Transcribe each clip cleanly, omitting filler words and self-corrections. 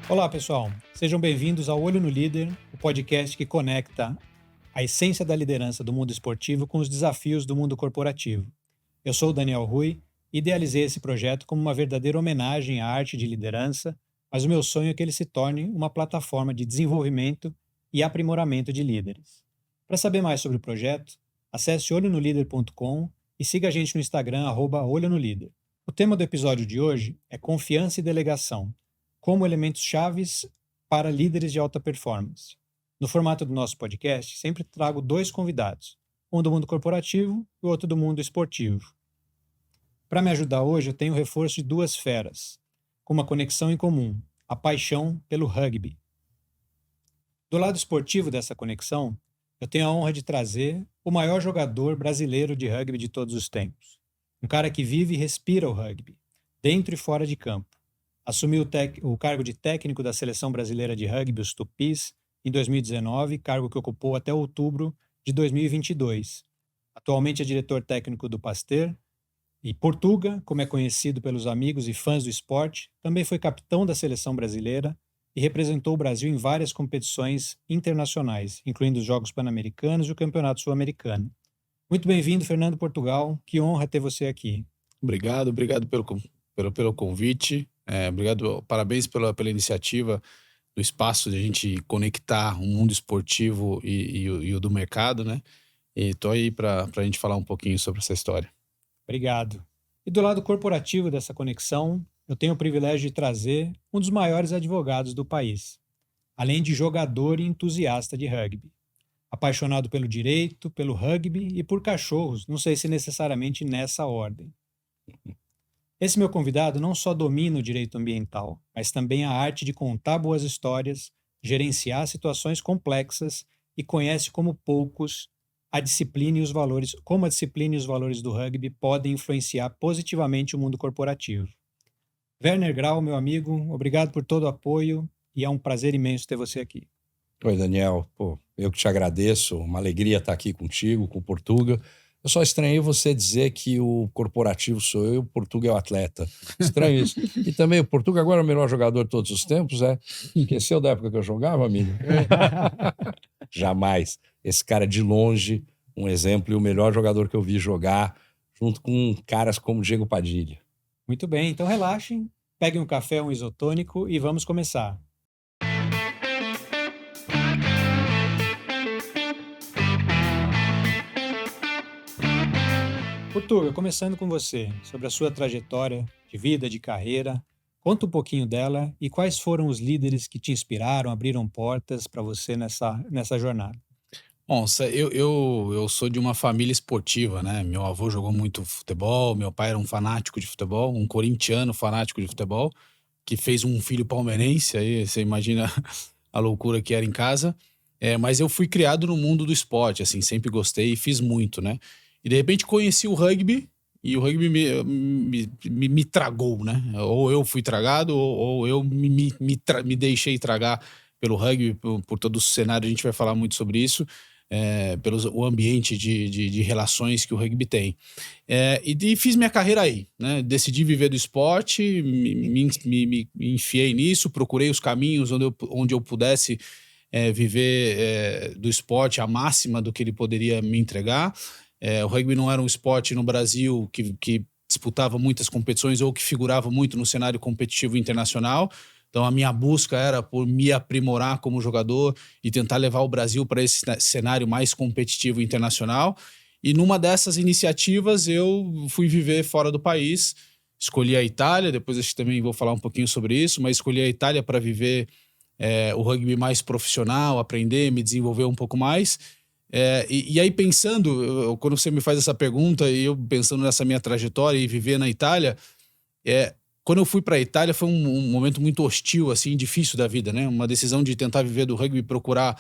Olá, pessoal. Sejam bem-vindos ao Olho no Líder, o podcast que conecta a essência da liderança do mundo esportivo com os desafios do mundo corporativo. Eu sou o Daniel Rui e idealizei esse projeto como uma verdadeira homenagem à arte de liderança, mas o meu sonho é que ele se torne uma plataforma de desenvolvimento e aprimoramento de líderes. Para saber mais sobre o projeto, acesse olhonolíder.com e siga a gente no Instagram, @olhonolíder. O tema do episódio de hoje é confiança e delegação, como elementos chaves para líderes de alta performance. No formato do nosso podcast, sempre trago dois convidados, um do mundo corporativo e o outro do mundo esportivo. Para me ajudar hoje, eu tenho o reforço de duas feras, com uma conexão em comum, a paixão pelo rugby. Do lado esportivo dessa conexão, eu tenho a honra de trazer o maior jogador brasileiro de rugby de todos os tempos. Um cara que vive e respira o rugby, dentro e fora de campo. Assumiu o cargo de técnico da Seleção Brasileira de Rugby, os Tupis, em 2019, cargo que ocupou até outubro de 2022. Atualmente é diretor técnico do Pasteur e Portuga, como é conhecido pelos amigos e fãs do esporte, também foi capitão da Seleção Brasileira e representou o Brasil em várias competições internacionais, incluindo os Jogos Pan-Americanos e o Campeonato Sul-Americano. Muito bem-vindo, Fernando Portugal. Que honra ter você aqui. Obrigado pelo convite. Obrigado, parabéns pela iniciativa do espaço de a gente conectar o mundo esportivo e o do mercado, né? E tô aí para a gente falar um pouquinho sobre essa história. Obrigado. E do lado corporativo dessa conexão, eu tenho o privilégio de trazer um dos maiores advogados do país, além de jogador e entusiasta de rugby. Apaixonado pelo direito, pelo rugby e por cachorros, não sei se necessariamente nessa ordem. Esse meu convidado não só domina o direito ambiental, mas também a arte de contar boas histórias, gerenciar situações complexas e conhece como poucos a disciplina e os valores, como a disciplina e os valores do rugby podem influenciar positivamente o mundo corporativo. Werner Grau, meu amigo, obrigado por todo o apoio e é um prazer imenso ter você aqui. Oi, Daniel. Eu que te agradeço. Uma alegria estar aqui contigo, com o Portuga. Eu só estranhei você dizer que o corporativo sou eu e o Portuga é o atleta. Estranho isso. E também o Portuga agora é o melhor jogador de todos os tempos, é? Esqueceu da época que eu jogava, amigo? Jamais. Esse cara é de longe um exemplo e o melhor jogador que eu vi jogar, junto com caras como Diego Padilha. Muito bem, então relaxem, peguem um café, um isotônico e vamos começar. Portuga, começando com você, sobre a sua trajetória de vida, de carreira, conta um pouquinho dela e quais foram os líderes que te inspiraram, abriram portas para você nessa jornada. Bom, eu sou de uma família esportiva, né? Meu avô jogou muito futebol, meu pai era um fanático de futebol, um corintiano fanático de futebol, que fez um filho palmeirense, aí você imagina a loucura que era em casa. Mas eu fui criado no mundo do esporte, assim, sempre gostei e fiz muito, né? E de repente conheci o rugby e o rugby me tragou, né? Ou eu fui tragado ou eu me deixei tragar pelo rugby, por todo o cenário, a gente vai falar muito sobre isso, pelo o ambiente de relações que o rugby tem. E fiz minha carreira aí, né? Decidi viver do esporte, me enfiei nisso, procurei os caminhos onde eu pudesse viver do esporte a máxima do que ele poderia me entregar. O rugby não era um esporte no Brasil que disputava muitas competições ou que figurava muito no cenário competitivo internacional. Então a minha busca era por me aprimorar como jogador e tentar levar o Brasil para esse cenário mais competitivo internacional. E numa dessas iniciativas eu fui viver fora do país, escolhi a Itália, depois acho que também vou falar um pouquinho sobre isso, mas escolhi a Itália para viver o rugby mais profissional, aprender, me desenvolver um pouco mais. E aí pensando, quando você me faz essa pergunta e eu pensando nessa minha trajetória e viver na Itália, quando eu fui para a Itália foi um momento muito hostil, assim, difícil da vida, né? Uma decisão de tentar viver do rugby e procurar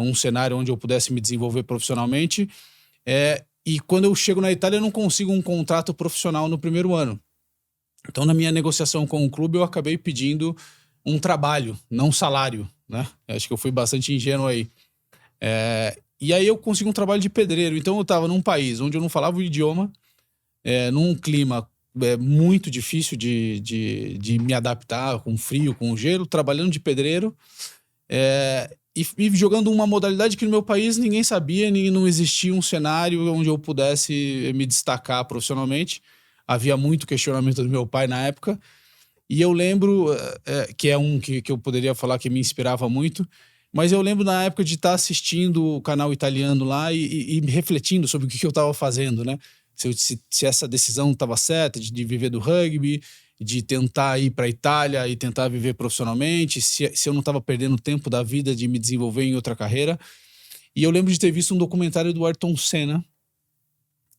um cenário onde eu pudesse me desenvolver profissionalmente. E quando eu chego na Itália eu não consigo um contrato profissional no primeiro ano. Então na minha negociação com o clube eu acabei pedindo um trabalho, não um salário, né? Acho que eu fui bastante ingênuo aí. E aí eu consegui um trabalho de pedreiro. Então eu estava num país onde eu não falava o idioma, num clima muito difícil de me adaptar com frio, com gelo, trabalhando de pedreiro, e jogando uma modalidade que no meu país ninguém sabia, não existia um cenário onde eu pudesse me destacar profissionalmente. Havia muito questionamento do meu pai na época, e eu lembro, que é que eu poderia falar que me inspirava muito, mas eu lembro na época de estar assistindo o canal italiano lá e refletindo sobre o que eu estava fazendo, né? Se essa decisão estava certa de viver do rugby, de tentar ir para a Itália e tentar viver profissionalmente, se eu não estava perdendo tempo da vida de me desenvolver em outra carreira. E eu lembro de ter visto um documentário do Ayrton Senna,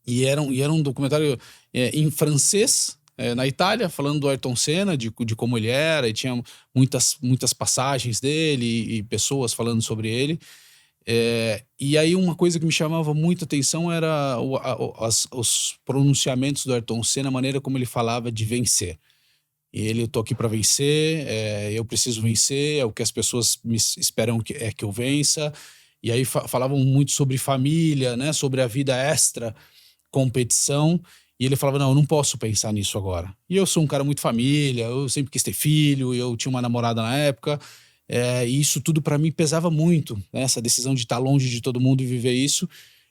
e era um documentário em francês, na Itália, falando do Ayrton Senna, de como ele era, e tinha muitas passagens dele e pessoas falando sobre ele. E aí uma coisa que me chamava muita atenção era os pronunciamentos do Ayrton Senna, a maneira como ele falava de vencer. E eu tô aqui para vencer, eu preciso vencer, é o que as pessoas me esperam que eu vença. E aí falavam muito sobre família, né, sobre a vida extra, competição. E ele falava, não, eu não posso pensar nisso agora. E eu sou um cara muito família, eu sempre quis ter filho, eu tinha uma namorada na época, e isso tudo para mim pesava muito, né? Essa decisão de estar longe de todo mundo e viver isso.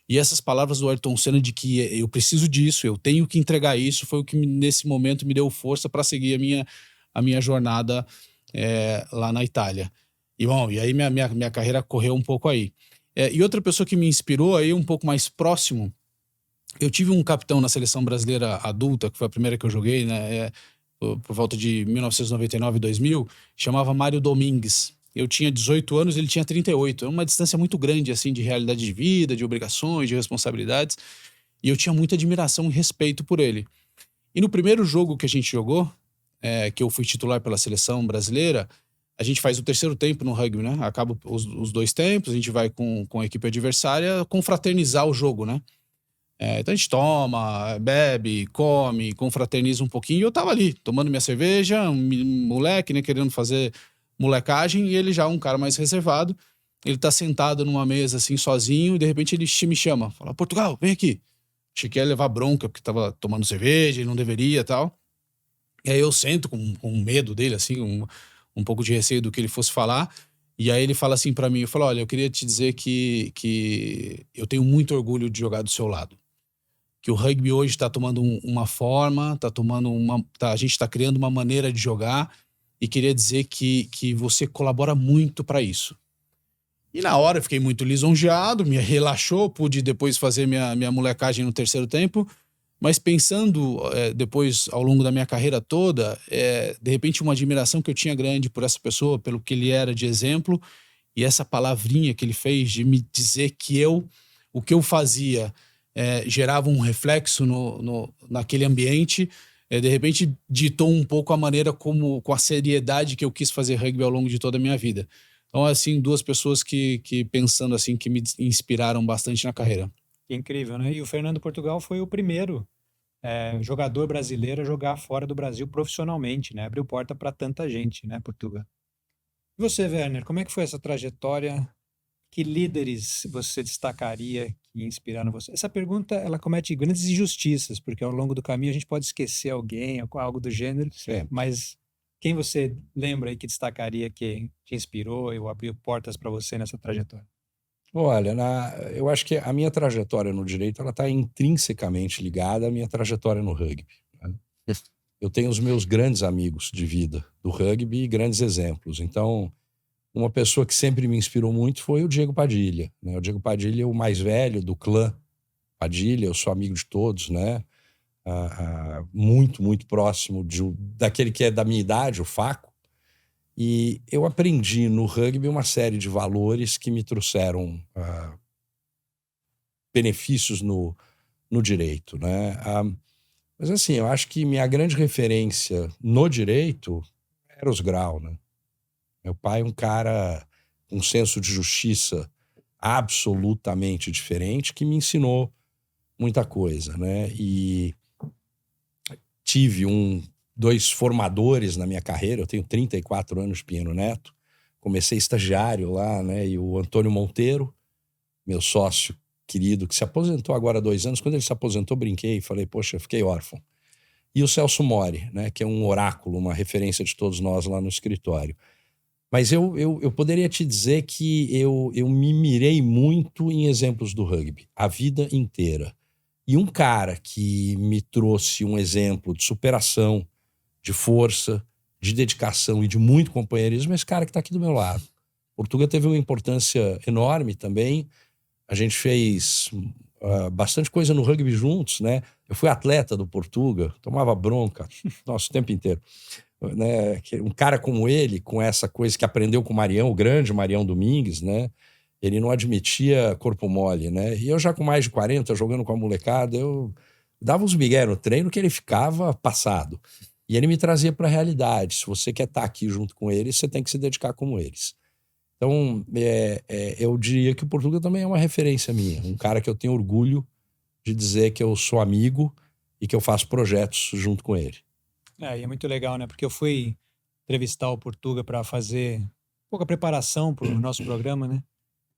E essas palavras do Ayrton Senna de que eu preciso disso, eu tenho que entregar isso, foi o que nesse momento me deu força para seguir a minha jornada lá na Itália. E bom, e aí minha carreira correu um pouco aí. E outra pessoa que me inspirou aí um pouco mais próximo, eu tive um capitão na seleção brasileira adulta, que foi a primeira que eu joguei, né, por volta de 1999 e 2000, chamava Mário Domingues. Eu tinha 18 anos, ele tinha 38. É uma distância muito grande, assim, de realidade de vida, de obrigações, de responsabilidades. E eu tinha muita admiração e respeito por ele. E no primeiro jogo que a gente jogou, que eu fui titular pela seleção brasileira, a gente faz o terceiro tempo no rugby, né? Acaba os 2 tempos, a gente vai com a equipe adversária confraternizar o jogo, né? Então a gente toma, bebe, come, confraterniza um pouquinho. E eu tava ali, tomando minha cerveja, um moleque, né, querendo fazer molecagem, e ele já um cara mais reservado. Ele tá sentado numa mesa, assim, sozinho, e de repente ele me chama. Fala, Portugal, vem aqui. Achei que ia levar bronca, porque tava tomando cerveja e não deveria e tal. E aí eu sento com medo dele, assim, um pouco de receio do que ele fosse falar. E aí ele fala assim pra mim, eu falo, olha, eu queria te dizer que eu tenho muito orgulho de jogar do seu lado. Que o rugby hoje está tomando uma forma, a gente está criando uma maneira de jogar, e queria dizer que você colabora muito para isso. E na hora eu fiquei muito lisonjeado, me relaxou, pude depois fazer minha molecagem no terceiro tempo, mas pensando depois, ao longo da minha carreira toda, de repente uma admiração que eu tinha grande por essa pessoa, pelo que ele era de exemplo, e essa palavrinha que ele fez de me dizer que o que eu fazia gerava um reflexo naquele ambiente, de repente ditou um pouco a maneira com a seriedade que eu quis fazer rugby ao longo de toda a minha vida. Então, assim, 2 pessoas que pensando assim, que me inspiraram bastante na carreira. Que incrível, né? E o Fernando Portugal foi o primeiro jogador brasileiro a jogar fora do Brasil profissionalmente, né? Abriu porta para tanta gente, né, Portugal? E você, Werner, como é que foi essa trajetória? Que líderes você destacaria que inspiraram você? Essa pergunta, ela comete grandes injustiças, porque ao longo do caminho a gente pode esquecer alguém, algo do gênero, mas quem você lembra aí que destacaria que te inspirou ou abriu portas para você nessa trajetória? Olha, eu acho que a minha trajetória no direito ela está intrinsecamente ligada à minha trajetória no rugby, né? Eu tenho os meus grandes amigos de vida do rugby e grandes exemplos. Então, uma pessoa que sempre me inspirou muito foi o Diego Padilha, né? O Diego Padilha é o mais velho do clã Padilha, eu sou amigo de todos, né? Muito, muito próximo daquele que é da minha idade, o Faco. E eu aprendi no rugby uma série de valores que me trouxeram benefícios no direito, né? Mas assim, eu acho que minha grande referência no direito era os Grau, né? Meu pai é um cara com um senso de justiça absolutamente diferente que me ensinou muita coisa, né? E tive 2 formadores na minha carreira. Eu tenho 34 anos de Pinheiro Neto. Comecei estagiário lá, né? E o Antônio Monteiro, meu sócio querido, que se aposentou agora há 2 anos. Quando ele se aposentou, brinquei e falei, poxa, eu fiquei órfão. e o Celso Mori, né, que é um oráculo, uma referência de todos nós lá no escritório. Mas eu poderia te dizer que eu me mirei muito em exemplos do rugby, a vida inteira. E um cara que me trouxe um exemplo de superação, de força, de dedicação e de muito companheirismo é esse cara que está aqui do meu lado. Portuga teve uma importância enorme também. A gente fez bastante coisa no rugby juntos, né? Eu fui atleta do Portuga, tomava bronca, nossa, o tempo inteiro. Né? Um cara como ele, com essa coisa que aprendeu com o Marião, o grande Marião Domingues, né? Ele não admitia corpo mole, né? E eu já com mais de 40, jogando com a molecada, eu dava uns migué no treino que ele ficava passado. E ele me trazia para a realidade. Se você quer estar aqui junto com eles, você tem que se dedicar como eles. Então, eu diria que o Portuga também é uma referência minha. Um cara que eu tenho orgulho de dizer que eu sou amigo e que eu faço projetos junto com ele. E é muito legal, né? Porque eu fui entrevistar o Portuga para fazer pouca preparação para o nosso programa, né?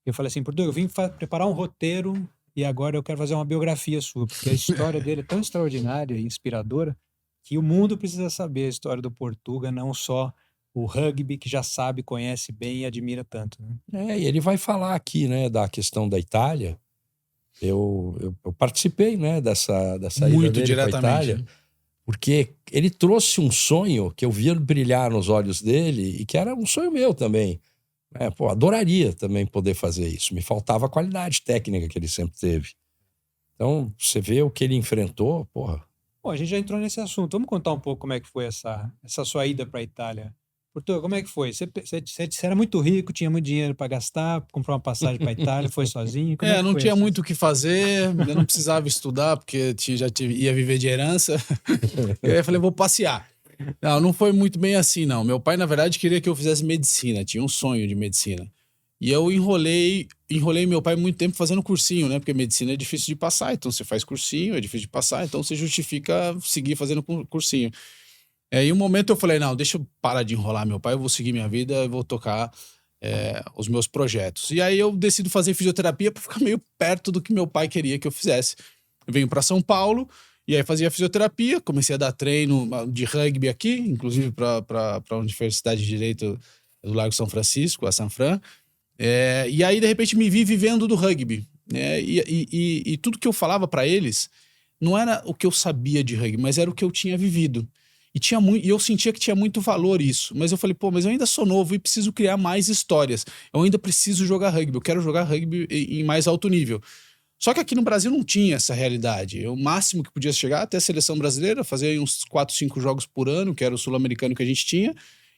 Eu falei assim, Portuga, eu vim preparar um roteiro e agora eu quero fazer uma biografia sua, porque a história dele é tão extraordinária e inspiradora que o mundo precisa saber a história do Portuga, não só o rugby, que já sabe, conhece bem e admira tanto. Né? E ele vai falar aqui, né, da questão da Itália. Eu participei, né, dessa ida dele para a Itália, porque ele trouxe um sonho que eu via brilhar nos olhos dele e que era um sonho meu também. Adoraria também poder fazer isso. Me faltava a qualidade técnica que ele sempre teve. Então, você vê o que ele enfrentou, porra. Bom, a gente já entrou nesse assunto. Vamos contar um pouco como é que foi essa sua ida para a Itália. Portuga, como é que foi? Você era muito rico, tinha muito dinheiro para gastar, comprou uma passagem para a Itália, foi sozinho? Como é que não foi tinha assim? muito o que fazer, eu não precisava estudar, porque ia viver de herança. E aí eu falei, vou passear. Não foi muito bem assim, não. Meu pai, na verdade, queria que eu fizesse medicina, tinha um sonho de medicina. E eu enrolei meu pai muito tempo fazendo cursinho, né? Porque medicina é difícil de passar, então você faz cursinho, é difícil de passar, então você justifica seguir fazendo cursinho. Em um momento eu falei, não, deixa eu parar de enrolar meu pai, eu vou seguir minha vida, eu vou tocar os meus projetos. E aí eu decido fazer fisioterapia para ficar meio perto do que meu pai queria que eu fizesse. Eu venho para São Paulo, e aí fazia fisioterapia, comecei a dar treino de rugby aqui, inclusive para a Universidade de Direito do Largo São Francisco, a Sanfran. E aí, de repente, me vi vivendo do rugby. Né? E tudo que eu falava para eles não era o que eu sabia de rugby, mas era o que eu tinha vivido. E eu sentia que tinha muito valor isso. Mas eu falei, mas eu ainda sou novo e preciso criar mais histórias. Eu ainda preciso jogar rugby, eu quero jogar rugby em mais alto nível. Só que aqui no Brasil não tinha essa realidade. O máximo que podia chegar até a seleção brasileira, fazer uns 4, 5 jogos por ano, que era o sul-americano que a gente tinha,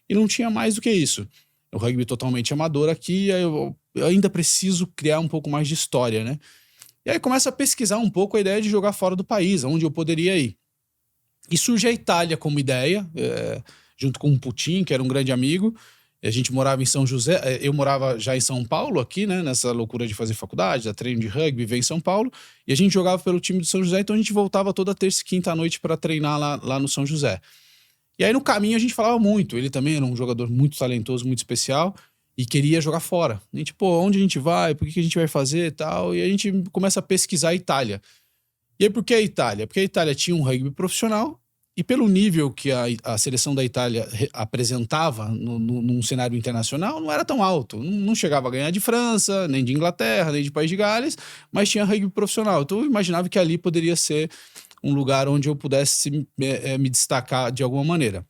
e não tinha mais do que isso. O rugby totalmente amador aqui, eu ainda preciso criar um pouco mais de história, né? E aí começa a pesquisar um pouco a ideia de jogar fora do país, onde eu poderia ir. E surge a Itália como ideia, junto com o Putin, que era um grande amigo. A gente morava em São José, eu morava já em São Paulo aqui, né? Nessa loucura de fazer faculdade, dar treino de rugby, veio em São Paulo. E a gente jogava pelo time do São José, então a gente voltava toda terça e quinta à noite para treinar lá no São José. E aí no caminho a gente falava muito, ele também era um jogador muito talentoso, muito especial, e queria jogar fora. A gente, onde a gente vai, por que a gente vai fazer e tal, e a gente começa a pesquisar a Itália. E aí por que a Itália? Porque a Itália tinha um rugby profissional, e pelo nível que a seleção da Itália apresentava num cenário internacional, não era tão alto. Não chegava a ganhar de França, nem de Inglaterra, nem de País de Gales, mas tinha rugby profissional. Então eu imaginava que ali poderia ser um lugar onde eu pudesse me destacar de alguma maneira.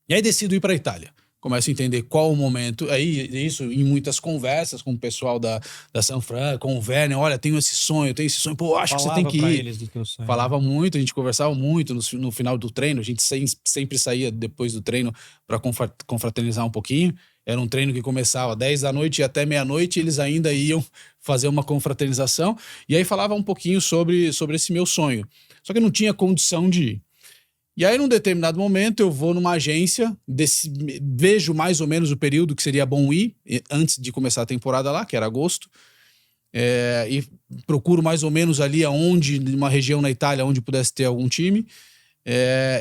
E aí decido ir para a Itália. Começo a entender qual o momento. Aí, isso em muitas conversas com o pessoal da Sanfran, com o Werner. Olha, tenho esse sonho. Pô, acho que você tem que ir. Eles do teu sonho. Falava muito, a gente conversava muito no final do treino. A gente sempre saía depois do treino para confraternizar um pouquinho. Era um treino que começava 10 da noite e até meia-noite eles ainda iam fazer uma confraternização. E aí falava um pouquinho sobre esse meu sonho. Só que eu não tinha condição de ir. E aí, num determinado momento, eu vou numa agência, vejo mais ou menos o período que seria bom ir, antes de começar a temporada lá, que era agosto, e procuro mais ou menos ali numa região na Itália, onde pudesse ter algum time,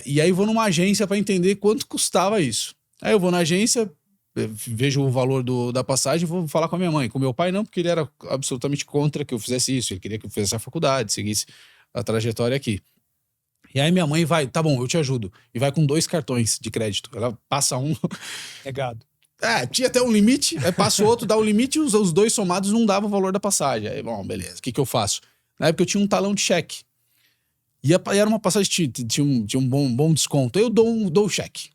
e aí vou numa agência para entender quanto custava isso. Aí eu vou na agência, vejo o valor da passagem, vou falar com a minha mãe. Com meu pai não, porque ele era absolutamente contra que eu fizesse isso, ele queria que eu fizesse a faculdade, seguisse a trajetória aqui. E aí minha mãe vai, tá bom, eu te ajudo. E vai com 2 cartões de crédito. Ela passa um. Legado. Tinha até um limite, aí passa o outro, dá o limite, os 2 somados não davam o valor da passagem. Aí, bom, beleza, o que eu faço? Na época eu tinha um talão de cheque. E era uma passagem, tinha um bom desconto. Eu dou o cheque.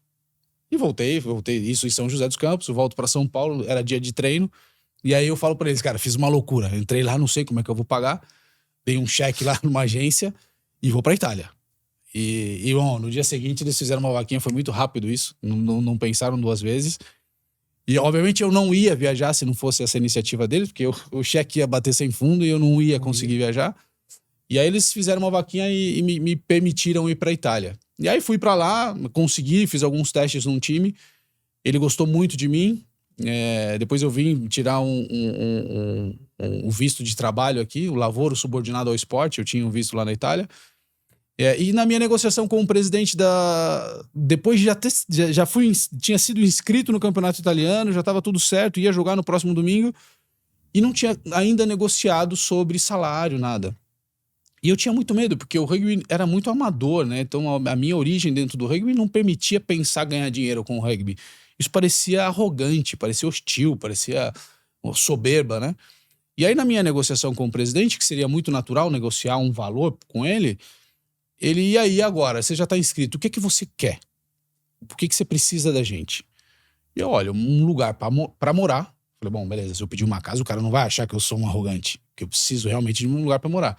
E voltei, isso em São José dos Campos, eu volto pra São Paulo, era dia de treino. E aí eu falo pra eles, cara, fiz uma loucura. Entrei lá, não sei como é que eu vou pagar. Dei um cheque lá numa agência e vou pra Itália. E bom, no dia seguinte eles fizeram uma vaquinha, foi muito rápido isso, não pensaram 2 vezes. E obviamente eu não ia viajar se não fosse essa iniciativa deles, porque o cheque ia bater sem fundo e eu não ia conseguir viajar. E aí eles fizeram uma vaquinha e me permitiram ir pra Itália. E aí fui pra lá, consegui, fiz alguns testes num time. Ele gostou muito de mim. Depois eu vim tirar um visto de trabalho aqui, o lavoro subordinado ao esporte, eu tinha um visto lá na Itália. E na minha negociação com o presidente depois de tinha sido inscrito no campeonato italiano, já estava tudo certo, ia jogar no próximo domingo e não tinha ainda negociado sobre salário, nada. E eu tinha muito medo, porque o rugby era muito amador, né? Então a minha origem dentro do rugby não permitia pensar ganhar dinheiro com o rugby. Isso parecia arrogante, parecia hostil, parecia soberba, né? E aí na minha negociação com o presidente, que seria muito natural negociar um valor com ele e aí agora, você já está inscrito, o que você quer? Por que você precisa da gente? E eu, olha, um lugar para morar. Falei, bom, beleza, se eu pedir uma casa, o cara não vai achar que eu sou um arrogante, que eu preciso realmente de um lugar para morar.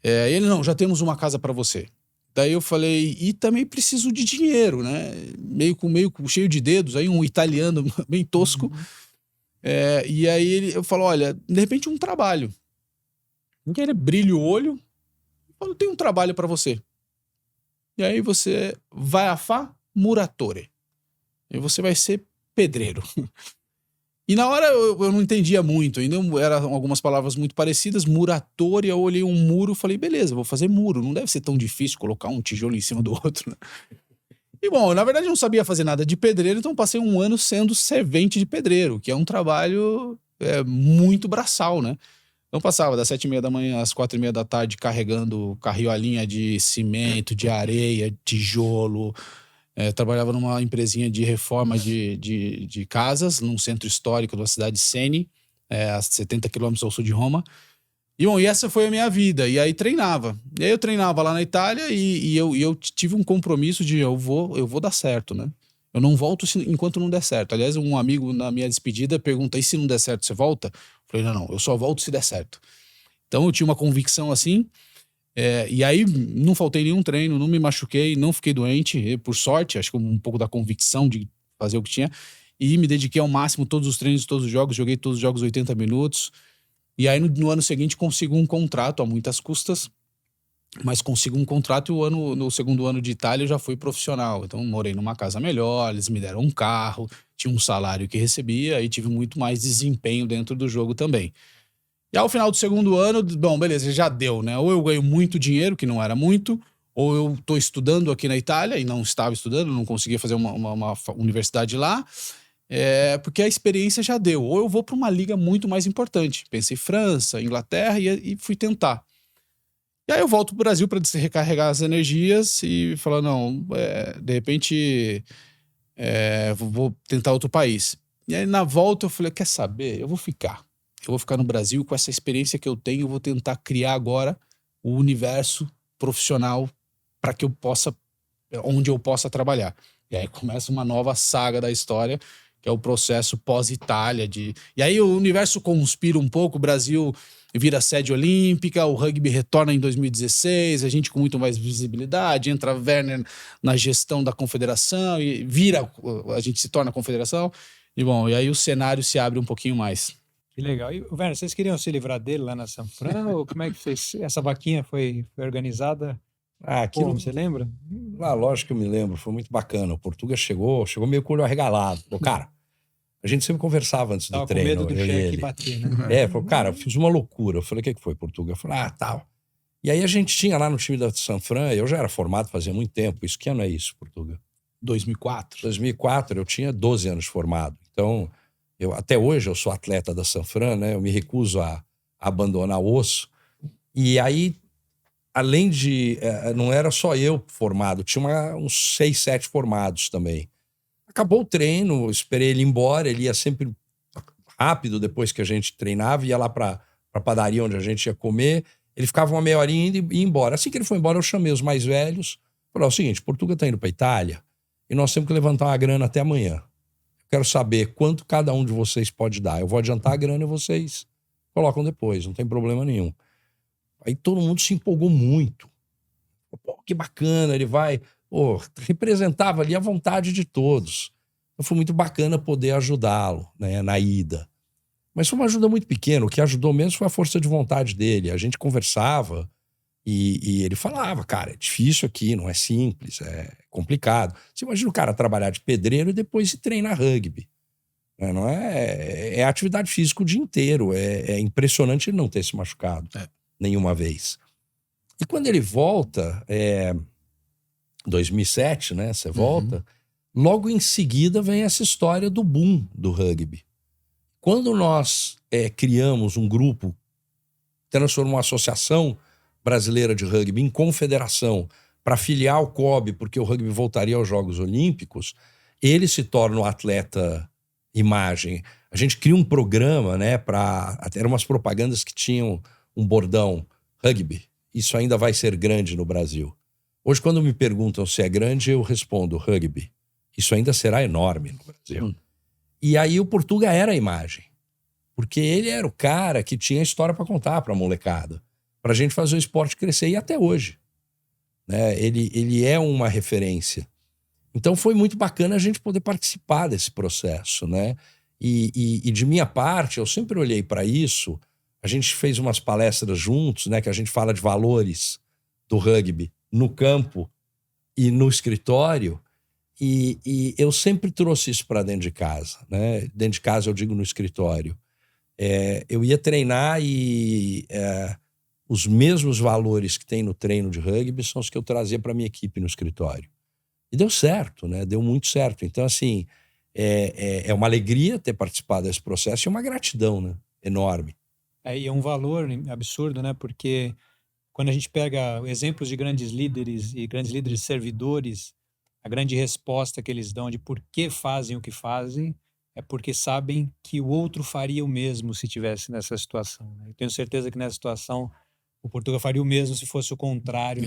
Ele, não, já temos uma casa para você. Daí eu falei, e também preciso de dinheiro, né? Meio cheio de dedos, aí um italiano bem tosco. E aí eu falo, olha, de repente um trabalho. E ele brilha o olho, eu tenho um trabalho para você. E aí você vai a fa muratore. E você vai ser pedreiro. E na hora eu não entendia muito, ainda eram algumas palavras muito parecidas. Muratore, eu olhei um muro, falei, beleza, vou fazer muro. Não deve ser tão difícil colocar um tijolo em cima do outro, né? E bom, na verdade eu não sabia fazer nada de pedreiro, então passei 1 ano sendo servente de pedreiro, que é um trabalho muito braçal, né? Então passava das 7h30 da manhã às 4h30 da tarde carregando carriolinha de cimento, de areia, tijolo. Trabalhava numa empresinha de reforma de casas, num centro histórico da cidade de Seni, a 70 quilômetros ao sul de Roma. E bom, essa foi a minha vida. E aí treinava. E aí eu treinava lá na Itália e eu tive um compromisso de eu vou dar certo, né? Eu não volto enquanto não der certo. Aliás, um amigo na minha despedida pergunta, e se não der certo, você volta? Eu falei, não, eu só volto se der certo. Então eu tinha uma convicção assim, e aí não faltei nenhum treino, não me machuquei, não fiquei doente, por sorte, acho que um pouco da convicção de fazer o que tinha, e me dediquei ao máximo, todos os treinos, todos os jogos, joguei todos os jogos 80 minutos, e aí no ano seguinte consigo um contrato a muitas custas, mas consigo um contrato e no segundo ano de Itália eu já fui profissional. Então morei numa casa melhor, eles me deram um carro, tinha um salário que recebia e tive muito mais desempenho dentro do jogo também. E ao final do segundo ano, bom, beleza, já deu, né? Ou eu ganho muito dinheiro, que não era muito, ou eu tô estudando aqui na Itália e não estava estudando, não conseguia fazer uma universidade lá, porque a experiência já deu. Ou eu vou para uma liga muito mais importante. Pensei França, Inglaterra e fui tentar. E aí eu volto pro Brasil para recarregar as energias e falar, não, de repente vou tentar outro país. E aí na volta eu falei, quer saber? Eu vou ficar no Brasil com essa experiência que eu tenho, eu vou tentar criar agora o universo profissional para que onde eu possa trabalhar. E aí começa uma nova saga da história, que é o processo pós-Itália. E aí o universo conspira um pouco, o Brasil vira sede olímpica, o rugby retorna em 2016, a gente com muito mais visibilidade, entra Werner na gestão da confederação e a gente se torna a confederação. E bom, e aí o cenário se abre um pouquinho mais. Que legal. E, Werner, vocês queriam se livrar dele lá na Sanfran? Ou como é que fez? Essa vaquinha foi organizada? Como, você lembra? Lógico que eu me lembro, foi muito bacana. O Portuga chegou meio com o olho arregalado. Falou, cara, a gente sempre conversava antes do treino. Com medo do cheque bater, né? Falou, cara, eu fiz uma loucura. Eu falei, o que foi, Portuga? Eu falei, tal. E aí a gente tinha lá no time da Sanfran, eu já era formado fazia muito tempo. Isso que ano é isso, Portuga? 2004. 2004, eu tinha 12 anos formado. Então, até hoje eu sou atleta da Sanfran, né? Eu me recuso a abandonar o osso. E aí além de... não era só eu formado, tinha uns 6, 7 formados também. Acabou o treino, esperei ele ir embora, ele ia sempre rápido depois que a gente treinava, ia lá pra padaria onde a gente ia comer, ele ficava uma meia horinha e ia embora. Assim que ele foi embora, eu chamei os mais velhos, falei, é o seguinte, Portugal tá indo pra Itália e nós temos que levantar uma grana até amanhã. Eu quero saber quanto cada um de vocês pode dar. Eu vou adiantar a grana e vocês colocam depois, não tem problema nenhum. Aí todo mundo se empolgou muito. Pô, que bacana, ele vai... Pô, representava ali a vontade de todos. Então foi muito bacana poder ajudá-lo, né, na ida. Mas foi uma ajuda muito pequena. O que ajudou mesmo foi a força de vontade dele. A gente conversava e ele falava, cara, é difícil aqui, não é simples, é complicado. Você imagina o cara trabalhar de pedreiro e depois se treinar rugby. Não é atividade física o dia inteiro. É impressionante ele não ter se machucado nenhuma vez. E quando ele volta, 2007, né? Você volta, logo em seguida vem essa história do boom do rugby. Quando nós criamos um grupo, transformou a Associação Brasileira de Rugby em confederação para filiar o COB, porque o rugby voltaria aos Jogos Olímpicos, ele se torna um atleta imagem. A gente cria um programa, né? Eram umas propagandas que tinham um bordão, rugby, isso ainda vai ser grande no Brasil. Hoje, quando me perguntam se é grande, eu respondo rugby. Isso ainda será enorme no Brasil. E aí o Portuga era a imagem. Porque ele era o cara que tinha história para contar para a molecada. Para a gente fazer o esporte crescer. E até hoje. Né? Ele é uma referência. Então foi muito bacana a gente poder participar desse processo. Né? E de minha parte, eu sempre olhei para isso. A gente fez umas palestras juntos, né? Que a gente fala de valores do rugby no campo e no escritório, e eu sempre trouxe isso para dentro de casa, né? Dentro de casa eu digo no escritório. Eu ia treinar e os mesmos valores que tem no treino de rugby são os que eu trazia para minha equipe no escritório. E deu certo, né? Deu muito certo. Então, assim, é uma alegria ter participado desse processo e uma gratidão, né? Enorme. E é um valor absurdo, né? Porque quando a gente pega exemplos de grandes líderes e grandes líderes servidores, a grande resposta que eles dão de por que fazem o que fazem é porque sabem que o outro faria o mesmo se tivesse nessa situação. Né? Eu tenho certeza que nessa situação o Portugal faria o mesmo se fosse o contrário,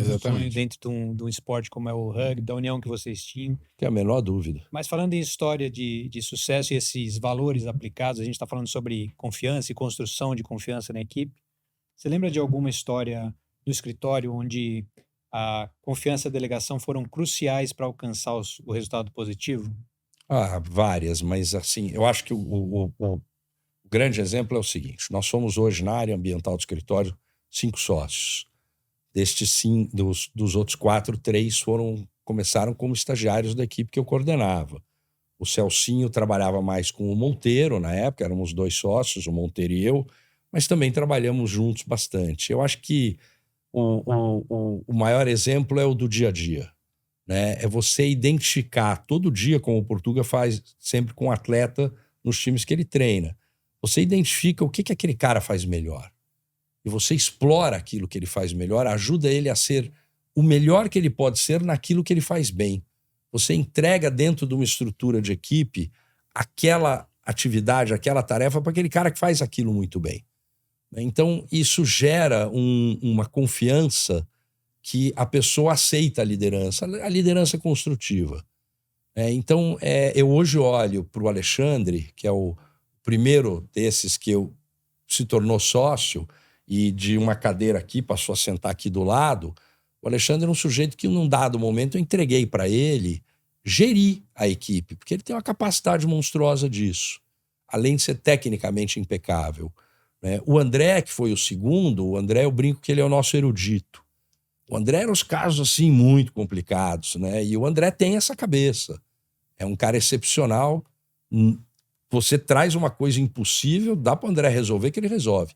dentro de um esporte como é o rugby, da união que vocês tinham. Tem a menor dúvida. Mas falando em história de sucesso e esses valores aplicados, a gente está falando sobre confiança e construção de confiança na equipe. Você lembra de alguma história no escritório onde a confiança e a delegação foram cruciais para alcançar o resultado positivo? Várias, mas assim, eu acho que o grande exemplo é o seguinte: nós somos hoje na área ambiental do escritório 5 sócios. Destes dos outros 4, 3 começaram como estagiários da equipe que eu coordenava. O Celcinho trabalhava mais com o Monteiro na época, éramos 2 sócios, o Monteiro e eu, mas também trabalhamos juntos bastante. Eu acho que o maior exemplo é o do dia a dia. Né? É você identificar todo dia, como o Portuga faz sempre com o atleta nos times que ele treina. Você identifica o que aquele cara faz melhor. E você explora aquilo que ele faz melhor, ajuda ele a ser o melhor que ele pode ser naquilo que ele faz bem. Você entrega dentro de uma estrutura de equipe aquela atividade, aquela tarefa para aquele cara que faz aquilo muito bem. Então, isso gera uma confiança que a pessoa aceita a liderança construtiva. Então, eu hoje olho para o Alexandre, que é o primeiro desses que se tornou sócio e de uma cadeira aqui passou a sentar aqui do lado. O Alexandre é um sujeito que, num dado momento, eu entreguei para ele gerir a equipe, porque ele tem uma capacidade monstruosa disso, além de ser tecnicamente impecável. O André, que foi o segundo, o André, eu brinco que ele é o nosso erudito. O André era os casos, assim, muito complicados, né? E o André tem essa cabeça. É um cara excepcional. Você traz uma coisa impossível, dá para o André resolver, que ele resolve.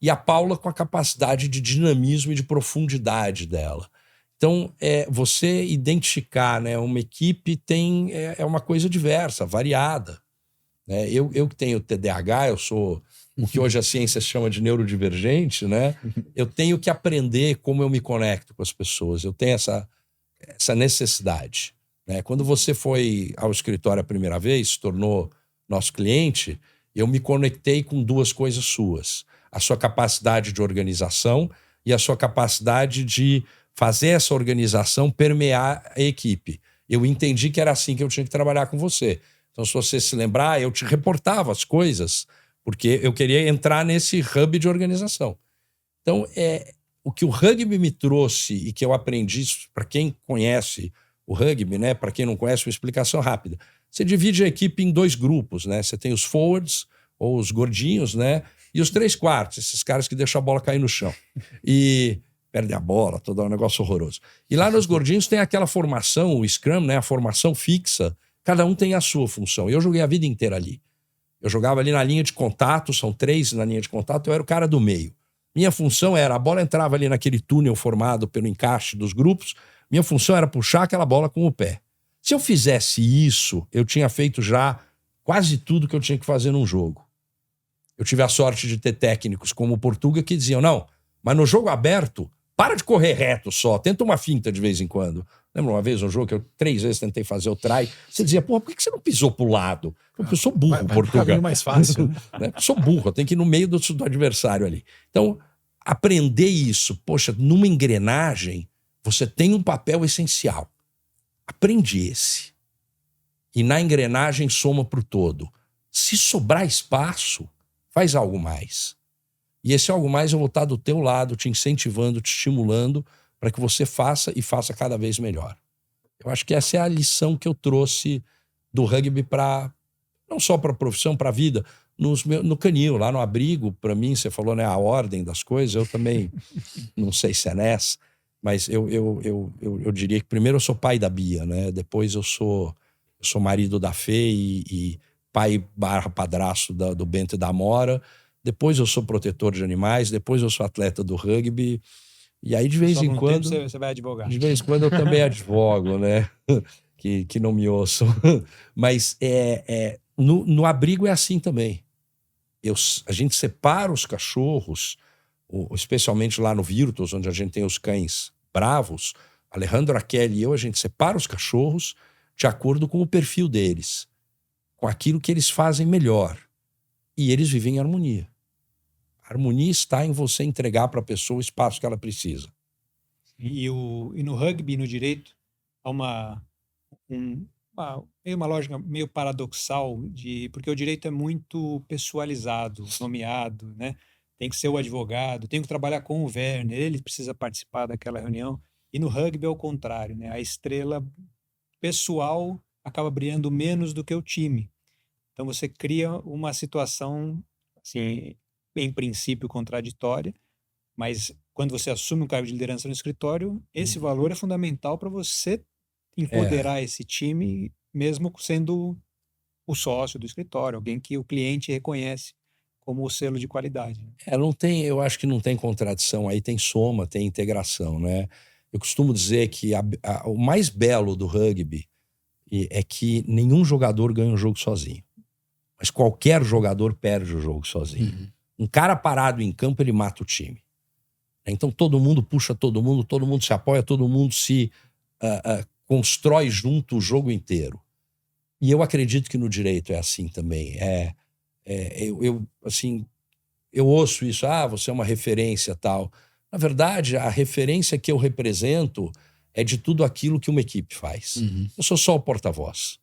E a Paula com a capacidade de dinamismo e de profundidade dela. Então, você identificar, né, uma equipe é uma coisa diversa, variada. Eu que tenho TDAH, eu sou o que hoje a ciência chama de neurodivergente, né? Eu tenho que aprender como eu me conecto com as pessoas. Eu tenho essa necessidade, né? Quando você foi ao escritório a primeira vez, se tornou nosso cliente, eu me conectei com duas coisas suas. A sua capacidade de organização e a sua capacidade de fazer essa organização permear a equipe. Eu entendi que era assim que eu tinha que trabalhar com você. Então, se você se lembrar, eu te reportava as coisas, porque eu queria entrar nesse hub de organização. Então, o que o rugby me trouxe e que eu aprendi, para quem conhece o rugby, né? Para quem não conhece, uma explicação rápida. Você divide a equipe em 2 grupos, né? Você tem os forwards, ou os gordinhos, né? E os 3/4, esses caras que deixam a bola cair no chão. E perde a bola, todo um negócio horroroso. E lá nos gordinhos tem aquela formação, o scrum, né? A formação fixa. Cada um tem a sua função. E eu joguei a vida inteira ali. Eu jogava ali na linha de contato, são 3 na linha de contato, eu era o cara do meio. Minha função era, a bola entrava ali naquele túnel formado pelo encaixe dos grupos, minha função era puxar aquela bola com o pé. Se eu fizesse isso, eu tinha feito já quase tudo que eu tinha que fazer num jogo. Eu tive a sorte de ter técnicos como o Portuga que diziam, não, mas no jogo aberto, para de correr reto só, tenta uma finta de vez em quando. Lembra uma vez um jogo que eu 3 vezes tentei fazer o try? Você dizia, porra, por que você não pisou pro lado? Porque eu sou burro, Portuga. Caminho mais fácil. Né? Eu sou burro, eu tenho que ir no meio do adversário ali. Então, aprender isso, poxa, numa engrenagem, você tem um papel essencial. Aprende esse. E na engrenagem soma pro todo. Se sobrar espaço, faz algo mais. E esse algo mais eu vou estar do teu lado, te incentivando, te estimulando, para que você faça e faça cada vez melhor. Eu acho que essa é a lição que eu trouxe do rugby para não só para a profissão, para a vida. No canil, lá no abrigo, para mim, você falou, né, a ordem das coisas, eu também não sei se é nessa, mas eu diria que primeiro eu sou pai da Bia, né? Depois eu sou marido da Fê e pai / padrasto do Bento e da Amora. Depois eu sou protetor de animais, depois eu sou atleta do rugby. E aí, de vez em quando... Tempo você vai advogar. De vez em quando eu também advogo, né? Que não me ouçam. Mas no abrigo é assim também. A gente separa os cachorros, especialmente lá no Virtus, onde a gente tem os cães bravos. Alejandro, Kelly e eu, a gente separa os cachorros de acordo com o perfil deles, com aquilo que eles fazem melhor. E eles vivem em harmonia. A harmonia está em você entregar para a pessoa o espaço que ela precisa. E no rugby, no direito, há uma lógica meio paradoxal, porque o direito é muito pessoalizado, nomeado, né? Tem que ser o advogado, tem que trabalhar com o Werner, ele precisa participar daquela reunião. E no rugby é o contrário, né? A estrela pessoal acaba brilhando menos do que o time. Então você cria uma situação, assim, em princípio contraditória, mas quando você assume um cargo de liderança no escritório, esse valor é fundamental para você empoderar esse time, mesmo sendo o sócio do escritório, alguém que o cliente reconhece como o selo de qualidade. Eu acho que não tem contradição aí, tem soma, tem integração, né? Eu costumo dizer que o mais belo do rugby é que nenhum jogador ganha um jogo sozinho. Mas qualquer jogador perde o jogo sozinho. Uhum. Um cara parado em campo, ele mata o time. Então todo mundo puxa todo mundo se apoia, todo mundo se constrói junto o jogo inteiro. E eu acredito que no direito é assim também. Eu ouço isso, você é uma referência tal. Na verdade, a referência que eu represento é de tudo aquilo que uma equipe faz. Uhum. Eu sou só o porta-voz.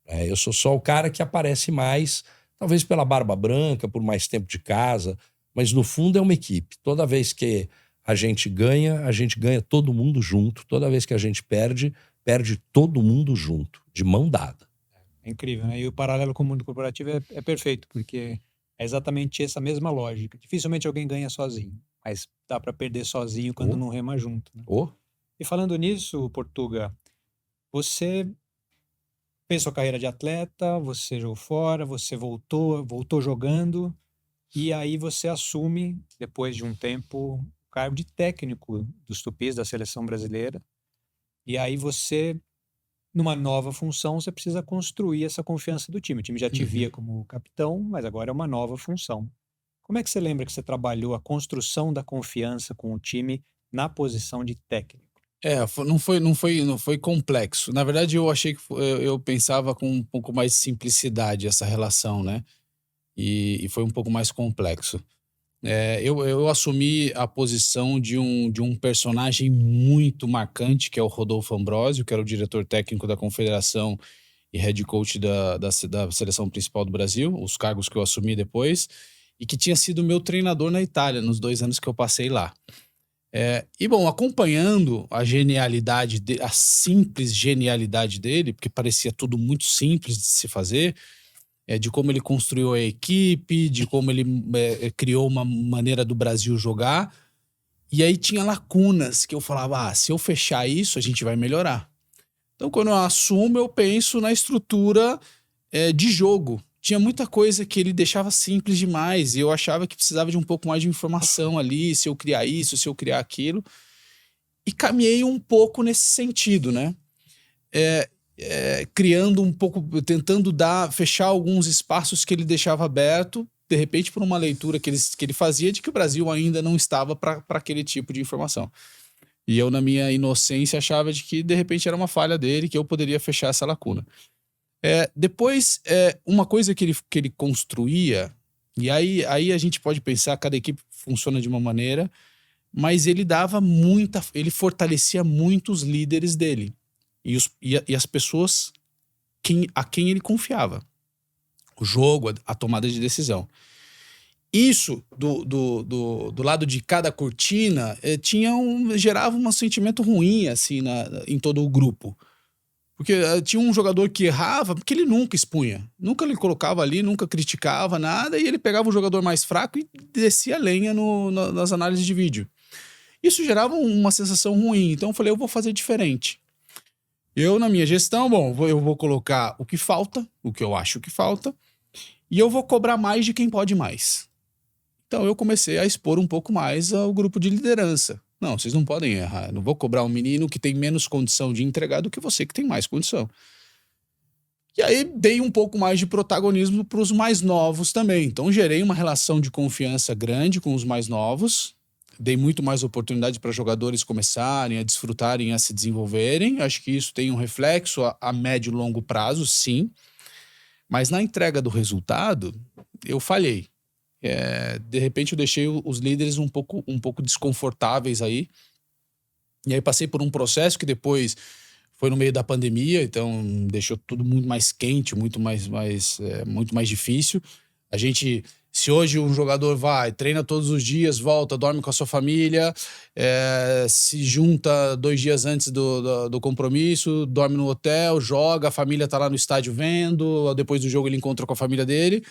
Eu sou só o cara que aparece mais, talvez pela barba branca, por mais tempo de casa, mas no fundo é uma equipe. Toda vez que a gente ganha todo mundo junto. Toda vez que a gente perde todo mundo junto, de mão dada. É incrível, né? E o paralelo com o mundo corporativo é perfeito, porque é exatamente essa mesma lógica. Dificilmente alguém ganha sozinho, mas dá para perder sozinho quando não rema junto. Né? E falando nisso, Portuga, você fez sua carreira de atleta, você jogou fora, você voltou jogando, e aí você assume, depois de um tempo, o cargo de técnico dos Tupis, da seleção brasileira. E aí você, numa nova função, você precisa construir essa confiança do time. O time já te via como capitão, mas agora é uma nova função. Como é que você lembra que você trabalhou a construção da confiança com o time na posição de técnico? Não foi complexo. Na verdade, eu achei que eu pensava com um pouco mais de simplicidade essa relação, né? E foi um pouco mais complexo. Eu assumi a posição de um personagem muito marcante, que é o Rodolfo Ambrosio, que era o diretor técnico da Confederação e head coach da seleção principal do Brasil, os cargos que eu assumi depois, e que tinha sido meu treinador na Itália, nos 2 anos que eu passei lá. Bom, acompanhando a genialidade, a simples genialidade dele, porque parecia tudo muito simples de se fazer, de como ele construiu a equipe, de como ele criou uma maneira do Brasil jogar. E aí tinha lacunas que eu falava, se eu fechar isso, a gente vai melhorar. Então, quando eu assumo, eu penso na estrutura de jogo. Tinha muita coisa que ele deixava simples demais e eu achava que precisava de um pouco mais de informação ali, se eu criar isso, se eu criar aquilo. E caminhei um pouco nesse sentido, né? Criando um pouco, tentando fechar alguns espaços que ele deixava aberto, de repente por uma leitura que ele fazia de que o Brasil ainda não estava para aquele tipo de informação. E eu, na minha inocência, achava de que de repente era uma falha dele, que eu poderia fechar essa lacuna. Depois, uma coisa que ele construía, e aí a gente pode pensar, cada equipe funciona de uma maneira, mas ele fortalecia muito os líderes dele e as pessoas a quem ele confiava. O jogo, a tomada de decisão. Isso, do lado de cada cortina, gerava um sentimento ruim assim, em todo o grupo. Porque tinha um jogador que errava, porque ele nunca expunha. Nunca ele colocava ali, nunca criticava nada, e ele pegava o jogador mais fraco e descia a lenha nas análises de vídeo. Isso gerava uma sensação ruim. Então eu falei, eu vou fazer diferente. Eu, na minha gestão, eu vou colocar o que falta, o que eu acho que falta, e eu vou cobrar mais de quem pode mais. Então eu comecei a expor um pouco mais ao grupo de liderança. Não, vocês não podem errar. Eu não vou cobrar um menino que tem menos condição de entregar do que você que tem mais condição. E aí dei um pouco mais de protagonismo para os mais novos também. Então gerei uma relação de confiança grande com os mais novos. Dei muito mais oportunidade para jogadores começarem a desfrutarem, a se desenvolverem. Acho que isso tem um reflexo a médio e longo prazo, sim. Mas na entrega do resultado, eu falhei. De repente eu deixei os líderes um pouco desconfortáveis aí. E aí passei por um processo que depois foi no meio da pandemia, então deixou tudo muito mais quente, muito mais difícil. Se hoje um jogador treina todos os dias, volta, dorme com a sua família, se junta 2 dias antes do compromisso, dorme no hotel, joga, a família tá lá no estádio vendo, depois do jogo ele encontra com a família dele.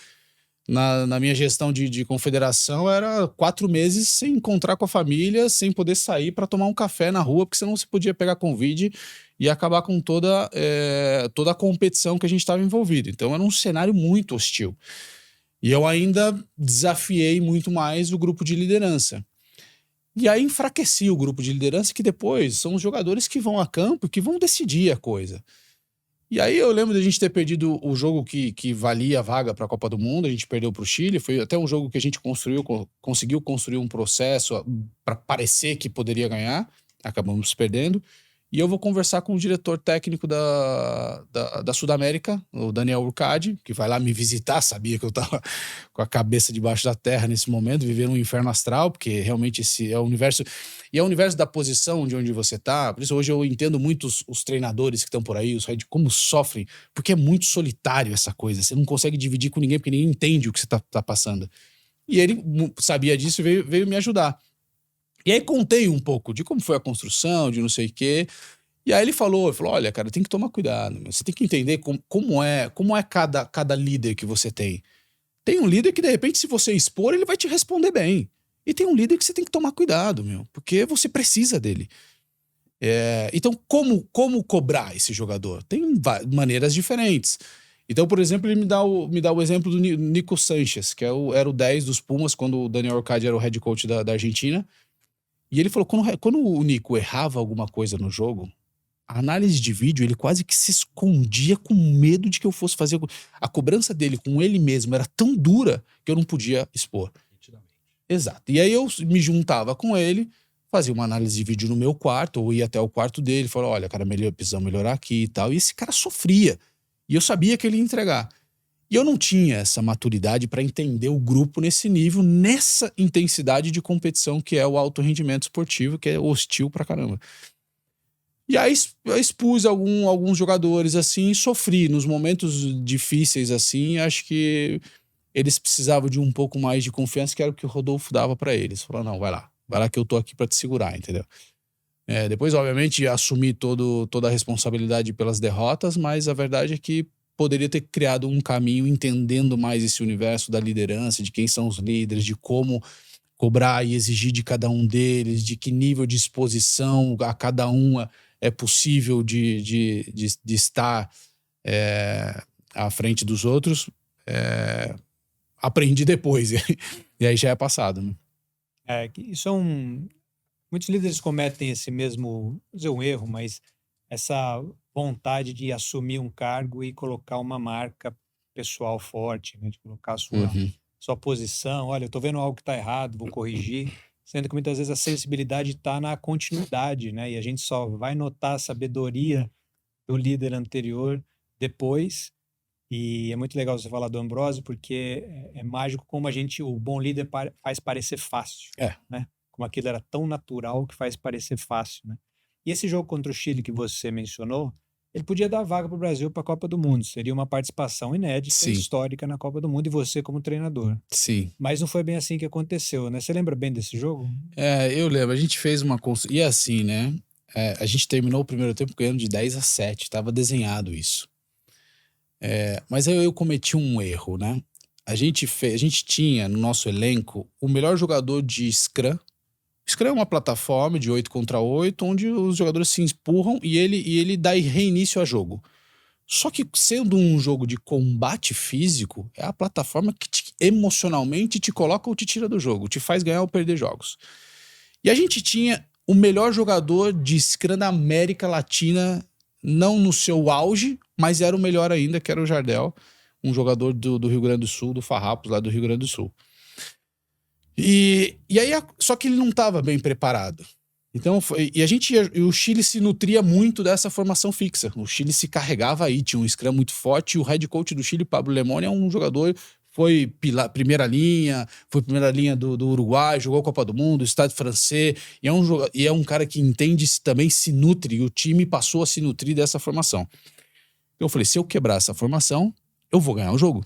Na minha gestão de confederação, era 4 meses sem encontrar com a família, sem poder sair para tomar um café na rua, porque senão você podia pegar Covid e acabar com toda a competição que a gente estava envolvido. Então era um cenário muito hostil. E eu ainda desafiei muito mais o grupo de liderança. E aí enfraqueci o grupo de liderança, que depois são os jogadores que vão a campo, que vão decidir a coisa. E aí eu lembro de a gente ter perdido o jogo que valia a vaga para a Copa do Mundo, a gente perdeu para o Chile, foi até um jogo que a gente conseguiu construir um processo para parecer que poderia ganhar, acabamos perdendo. E eu vou conversar com o diretor técnico da Sudamérica, o Daniel Urcade, que vai lá me visitar, sabia que eu estava com a cabeça debaixo da terra nesse momento, vivendo um inferno astral, porque realmente esse é o universo... E é o universo da posição de onde você está. Por isso hoje eu entendo muito os treinadores que estão por aí, como sofrem, porque é muito solitário essa coisa. Você não consegue dividir com ninguém, porque ninguém entende o que você tá passando. E ele sabia disso e veio me ajudar. E aí contei um pouco de como foi a construção, de não sei o quê. E aí ele falou, olha, cara, tem que tomar cuidado. Você tem que entender como é cada líder que você tem. Tem um líder que, de repente, se você expor, ele vai te responder bem. E tem um líder que você tem que tomar cuidado, porque você precisa dele. Então, como cobrar esse jogador? Tem maneiras diferentes. Então, por exemplo, ele me dá o exemplo do Nico Sanches, que era o 10 dos Pumas, quando o Daniel Urcade era o head coach da Argentina. E ele falou, quando o Nico errava alguma coisa no jogo, a análise de vídeo, ele quase que se escondia com medo de que eu fosse fazer... A cobrança dele com ele mesmo era tão dura que eu não podia expor. Exato. E aí eu me juntava com ele, fazia uma análise de vídeo no meu quarto, ou ia até o quarto dele, falava, olha, cara, precisamos melhorar aqui e tal. E esse cara sofria. E eu sabia que ele ia entregar. E eu não tinha essa maturidade para entender o grupo nesse nível, nessa intensidade de competição que é o alto rendimento esportivo, que é hostil pra caramba. E aí eu expus alguns jogadores assim, e sofri. Nos momentos difíceis assim, acho que eles precisavam de um pouco mais de confiança, que era o que o Rodolfo dava para eles. Falou, não, vai lá que eu tô aqui para te segurar, entendeu? Depois, obviamente, assumi toda a responsabilidade pelas derrotas, mas a verdade é que poderia ter criado um caminho entendendo mais esse universo da liderança, de quem são os líderes, de como cobrar e exigir de cada um deles, de que nível de exposição a cada uma é possível de estar à frente dos outros. Aprendi depois, e aí já é passado, né? Isso muitos líderes cometem esse mesmo, vou dizer um erro, mas essa vontade de assumir um cargo e colocar uma marca pessoal forte, né? De colocar a sua posição. Olha, eu tô vendo algo que tá errado, vou corrigir. Sendo que muitas vezes a sensibilidade está na continuidade, né? E a gente só vai notar a sabedoria do líder anterior depois. E é muito legal você falar do Ambrosio, porque é mágico como o bom líder faz parecer fácil, né? Como aquilo era tão natural que faz parecer fácil, né? E esse jogo contra o Chile que você mencionou, ele podia dar vaga para o Brasil para a Copa do Mundo. Seria uma participação inédita, Sim. Histórica na Copa do Mundo, e você como treinador. Sim. Mas não foi bem assim que aconteceu, né? Você lembra bem desse jogo? Eu lembro. A gente fez uma... E assim, né? A gente terminou o primeiro tempo ganhando de 10-7. Estava desenhado isso. Mas aí eu cometi um erro, né? A gente tinha no nosso elenco o melhor jogador de Scrum. Scrum é uma plataforma de 8 contra 8, onde os jogadores se empurram e ele dá reinício a jogo. Só que sendo um jogo de combate físico, é a plataforma que emocionalmente te coloca ou te tira do jogo, te faz ganhar ou perder jogos. E a gente tinha o melhor jogador de Scrum da América Latina, não no seu auge, mas era o melhor ainda, que era o Jardel, um jogador do Rio Grande do Sul, do Farrapos, lá do Rio Grande do Sul. E aí, só que ele não estava bem preparado. Então, e o Chile se nutria muito dessa formação fixa. O Chile se carregava aí, tinha um scrum muito forte, e o head coach do Chile, Pablo Lemone, é um jogador, foi primeira linha do Uruguai, jogou a Copa do Mundo, Stade Francês, e é um cara que entende, também se nutre, e o time passou a se nutrir dessa formação. Eu falei, se eu quebrar essa formação, eu vou ganhar o jogo.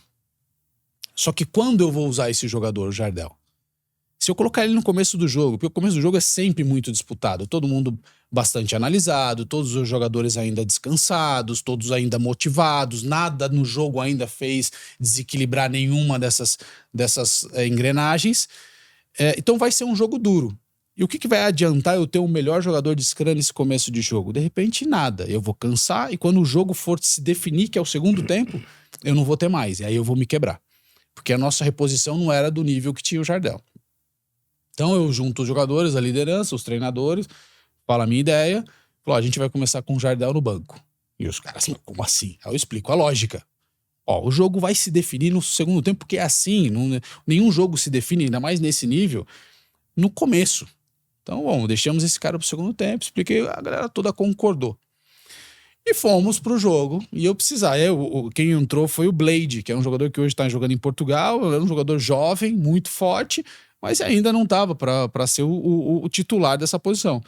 Só que quando eu vou usar esse jogador, o Jardel? Se eu colocar ele no começo do jogo, porque o começo do jogo é sempre muito disputado, todo mundo bastante analisado, todos os jogadores ainda descansados, todos ainda motivados, nada no jogo ainda fez desequilibrar nenhuma dessas engrenagens. Então vai ser um jogo duro. E o que vai adiantar eu ter o melhor jogador de Scrum nesse começo de jogo? De repente, nada. Eu vou cansar e quando o jogo for se definir, que é o segundo tempo, eu não vou ter mais. E aí eu vou me quebrar. Porque a nossa reposição não era do nível que tinha o Jardel. Então eu junto os jogadores, a liderança, os treinadores, falo a minha ideia, falo, a gente vai começar com o Jardel no banco. E os caras, como assim? Aí eu explico a lógica. O jogo vai se definir no segundo tempo, porque é assim, nenhum jogo se define, ainda mais nesse nível, no começo. Então, bom, deixamos esse cara pro segundo tempo, expliquei, a galera toda concordou. E fomos pro jogo, e eu precisava. Quem entrou foi o Blade, que é um jogador que hoje tá jogando em Portugal, é um jogador jovem, muito forte, mas ainda não tava para ser o titular dessa posição.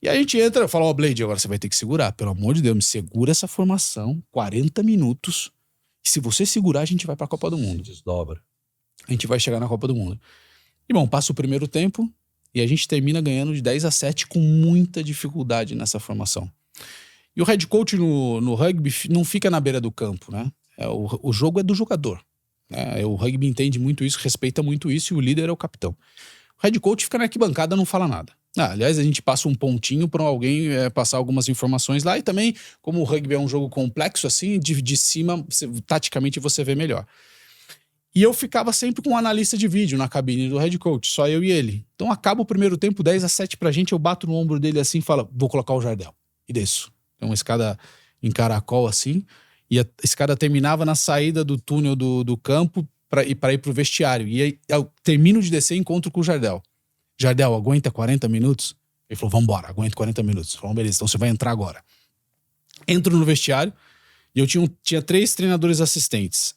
E a gente entra, fala, Blade, agora você vai ter que segurar, pelo amor de Deus, me segura essa formação, 40 minutos, e se você segurar, a gente vai pra Copa do Mundo. Desdobra. A gente vai chegar na Copa do Mundo. E bom, passa o primeiro tempo, e a gente termina ganhando de 10-7 com muita dificuldade nessa formação. E o head coach no rugby não fica na beira do campo, né? O jogo é do jogador. O rugby entende muito isso, respeita muito isso, e o líder é o capitão. O head coach fica na arquibancada, não fala nada. Aliás, a gente passa um pontinho para alguém passar algumas informações lá, e também, como o rugby é um jogo complexo, assim, de cima, taticamente você vê melhor. E eu ficava sempre com um analista de vídeo na cabine do head coach, só eu e ele. Então acaba o primeiro tempo, 10-7 pra gente, eu bato no ombro dele assim e falo, vou colocar o Jardel. E desço. Tem uma escada em caracol assim, e a escada terminava na saída do túnel do campo, para ir pro vestiário. E aí eu termino de descer e encontro com o Jardel. Jardel, aguenta 40 minutos? Ele falou, vambora, aguenta 40 minutos. Falou, beleza, então você vai entrar agora. Entro no vestiário e eu tinha 3 treinadores assistentes.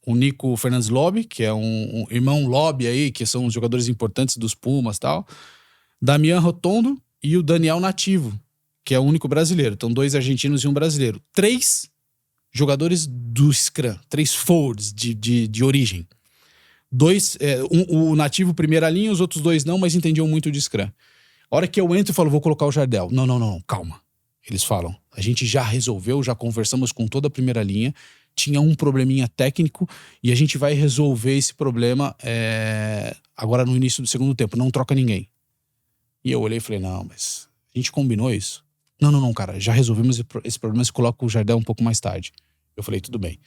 O Nico Fernandes Lobby, que é um irmão Lobby aí, que são os jogadores importantes dos Pumas e tal. Damian Rotondo e o Daniel Nativo, que é o único brasileiro. Então 2 argentinos e um brasileiro. 3 jogadores do Scrum, 3 forwards de origem. 2, o Nativo primeira linha, os outros 2 não, mas entendiam muito de Scrum. A hora que eu entro e falo, vou colocar o Jardel. Não, calma. Eles falam, a gente já resolveu, já conversamos com toda a primeira linha, tinha um probleminha técnico e a gente vai resolver esse problema agora no início do segundo tempo, não troca ninguém. E eu olhei e falei, não, mas a gente combinou isso? Não, cara, já resolvemos esse problema, você coloca o Jardel um pouco mais tarde. Eu falei, tudo bem.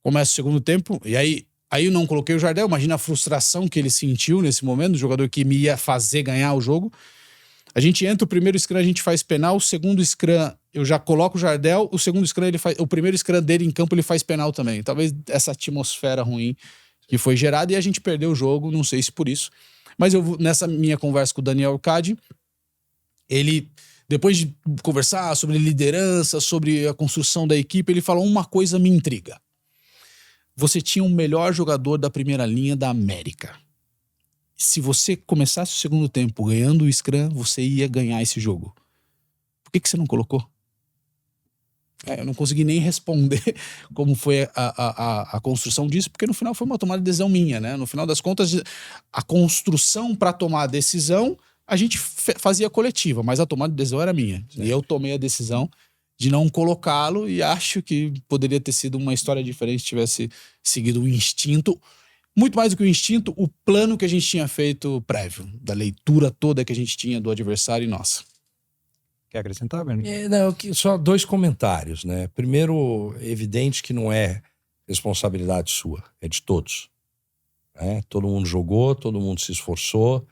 Começa o segundo tempo, e aí eu não coloquei o Jardel, imagina a frustração que ele sentiu nesse momento, o jogador que me ia fazer ganhar o jogo. A gente entra, o primeiro scrum a gente faz penal, o segundo scrum eu já coloco o Jardel, o segundo scrum o primeiro scrum dele em campo ele faz penal também. Talvez essa atmosfera ruim que foi gerada e a gente perdeu o jogo, não sei se por isso. Mas nessa minha conversa com o Daniel Arcadi, ele, depois de conversar sobre liderança, sobre a construção da equipe, ele falou uma coisa me intriga. Você tinha o melhor jogador da primeira linha da América. Se você começasse o segundo tempo ganhando o Scrum, você ia ganhar esse jogo. Por que você não colocou? Eu não consegui nem responder como foi a construção disso, porque no final foi uma tomada de decisão minha, né? No final das contas, a construção para tomar a decisão, a gente fazia coletiva, mas a tomada de decisão era minha. Sim. E eu tomei a decisão de não colocá-lo e acho que poderia ter sido uma história diferente se tivesse seguido o instinto. Muito mais do que o instinto, o plano que a gente tinha feito prévio, da leitura toda que a gente tinha do adversário e nossa. Quer acrescentar, Bernie? Só 2 comentários, né? Primeiro, evidente que não é responsabilidade sua, é de todos. Né? Todo mundo jogou, todo mundo se esforçou.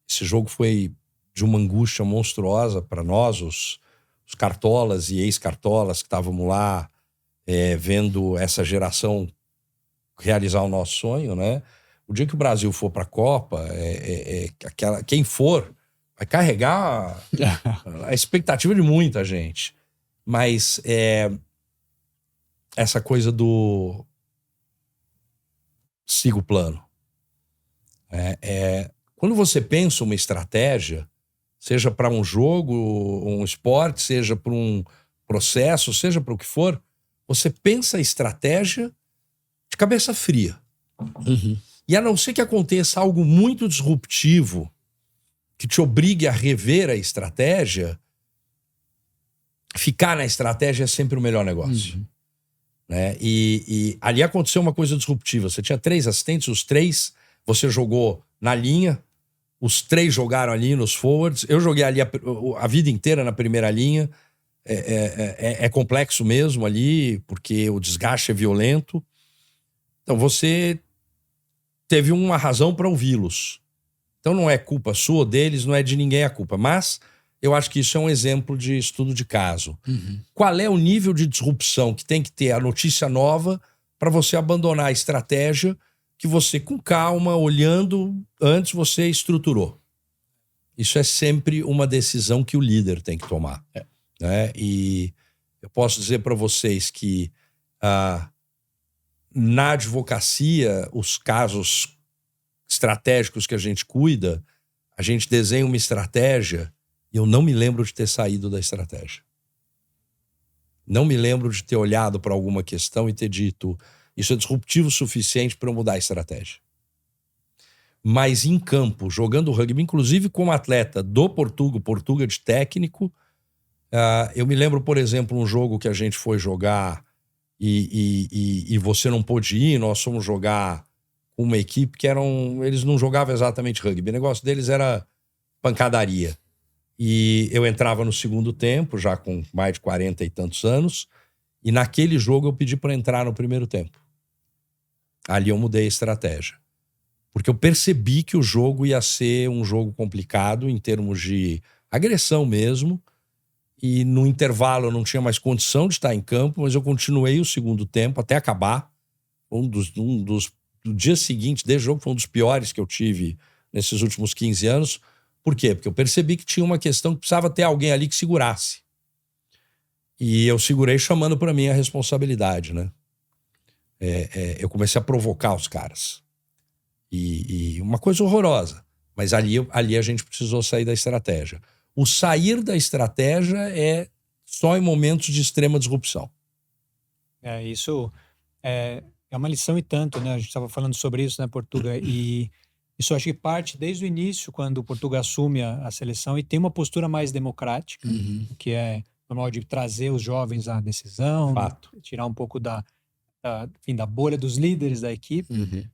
Esse jogo foi de uma angústia monstruosa para nós, os cartolas e ex-cartolas que estávamos lá vendo essa geração realizar o nosso sonho, né? O dia que o Brasil for para a Copa, quem for vai carregar a expectativa de muita gente. Mas essa coisa do siga o plano. Quando você pensa uma estratégia, seja para um jogo, um esporte, seja para um processo, seja para o que for, você pensa a estratégia de cabeça fria. Uhum. E a não ser que aconteça algo muito disruptivo que te obrigue a rever a estratégia, ficar na estratégia é sempre o melhor negócio. Uhum. Né? E ali aconteceu uma coisa disruptiva. Você tinha 3 assistentes, os 3 você jogou na linha, os 3 jogaram ali nos forwards. Eu joguei ali a vida inteira na primeira linha. É complexo mesmo ali, porque o desgaste é violento. Então você teve uma razão para ouvi-los. Então não é culpa sua ou deles, não é de ninguém a culpa. Mas eu acho que isso é um exemplo de estudo de caso. Uhum. Qual é o nível de disrupção que tem que ter a notícia nova para você abandonar a estratégia que você, com calma, olhando antes, você estruturou? Isso é sempre uma decisão que o líder tem que tomar. Né? E eu posso dizer para vocês que na advocacia, os casos estratégicos que a gente cuida, a gente desenha uma estratégia e eu não me lembro de ter saído da estratégia. Não me lembro de ter olhado para alguma questão e ter dito isso é disruptivo o suficiente para eu mudar a estratégia. Mas em campo, jogando rugby, inclusive como atleta do Portuga de técnico, eu me lembro, por exemplo, um jogo que a gente foi jogar e você não pôde ir, nós fomos jogar com uma equipe que eles não jogavam exatamente rugby, o negócio deles era pancadaria. E eu entrava no segundo tempo, já com mais de 40 e tantos anos, e naquele jogo eu pedi para entrar no primeiro tempo. Ali eu mudei a estratégia. Porque eu percebi que o jogo ia ser um jogo complicado em termos de agressão mesmo, e no intervalo eu não tinha mais condição de estar em campo, mas eu continuei o segundo tempo até acabar. Um dos do dia seguinte desse jogo foi um dos piores que eu tive nesses últimos 15 anos. Por quê? Porque eu percebi que tinha uma questão que precisava ter alguém ali que segurasse. E eu segurei chamando para mim a responsabilidade, né? Eu comecei a provocar os caras. E uma coisa horrorosa. Mas ali a gente precisou sair da estratégia. O sair da estratégia é só em momentos de extrema disrupção. Isso é uma lição e tanto, né? A gente estava falando sobre isso, né, Portuga? E isso acho que parte desde o início, quando o Portugal assume a seleção e tem uma postura mais democrática, que é normal de trazer os jovens à decisão, Fato. tirar um pouco da bolha dos líderes da equipe.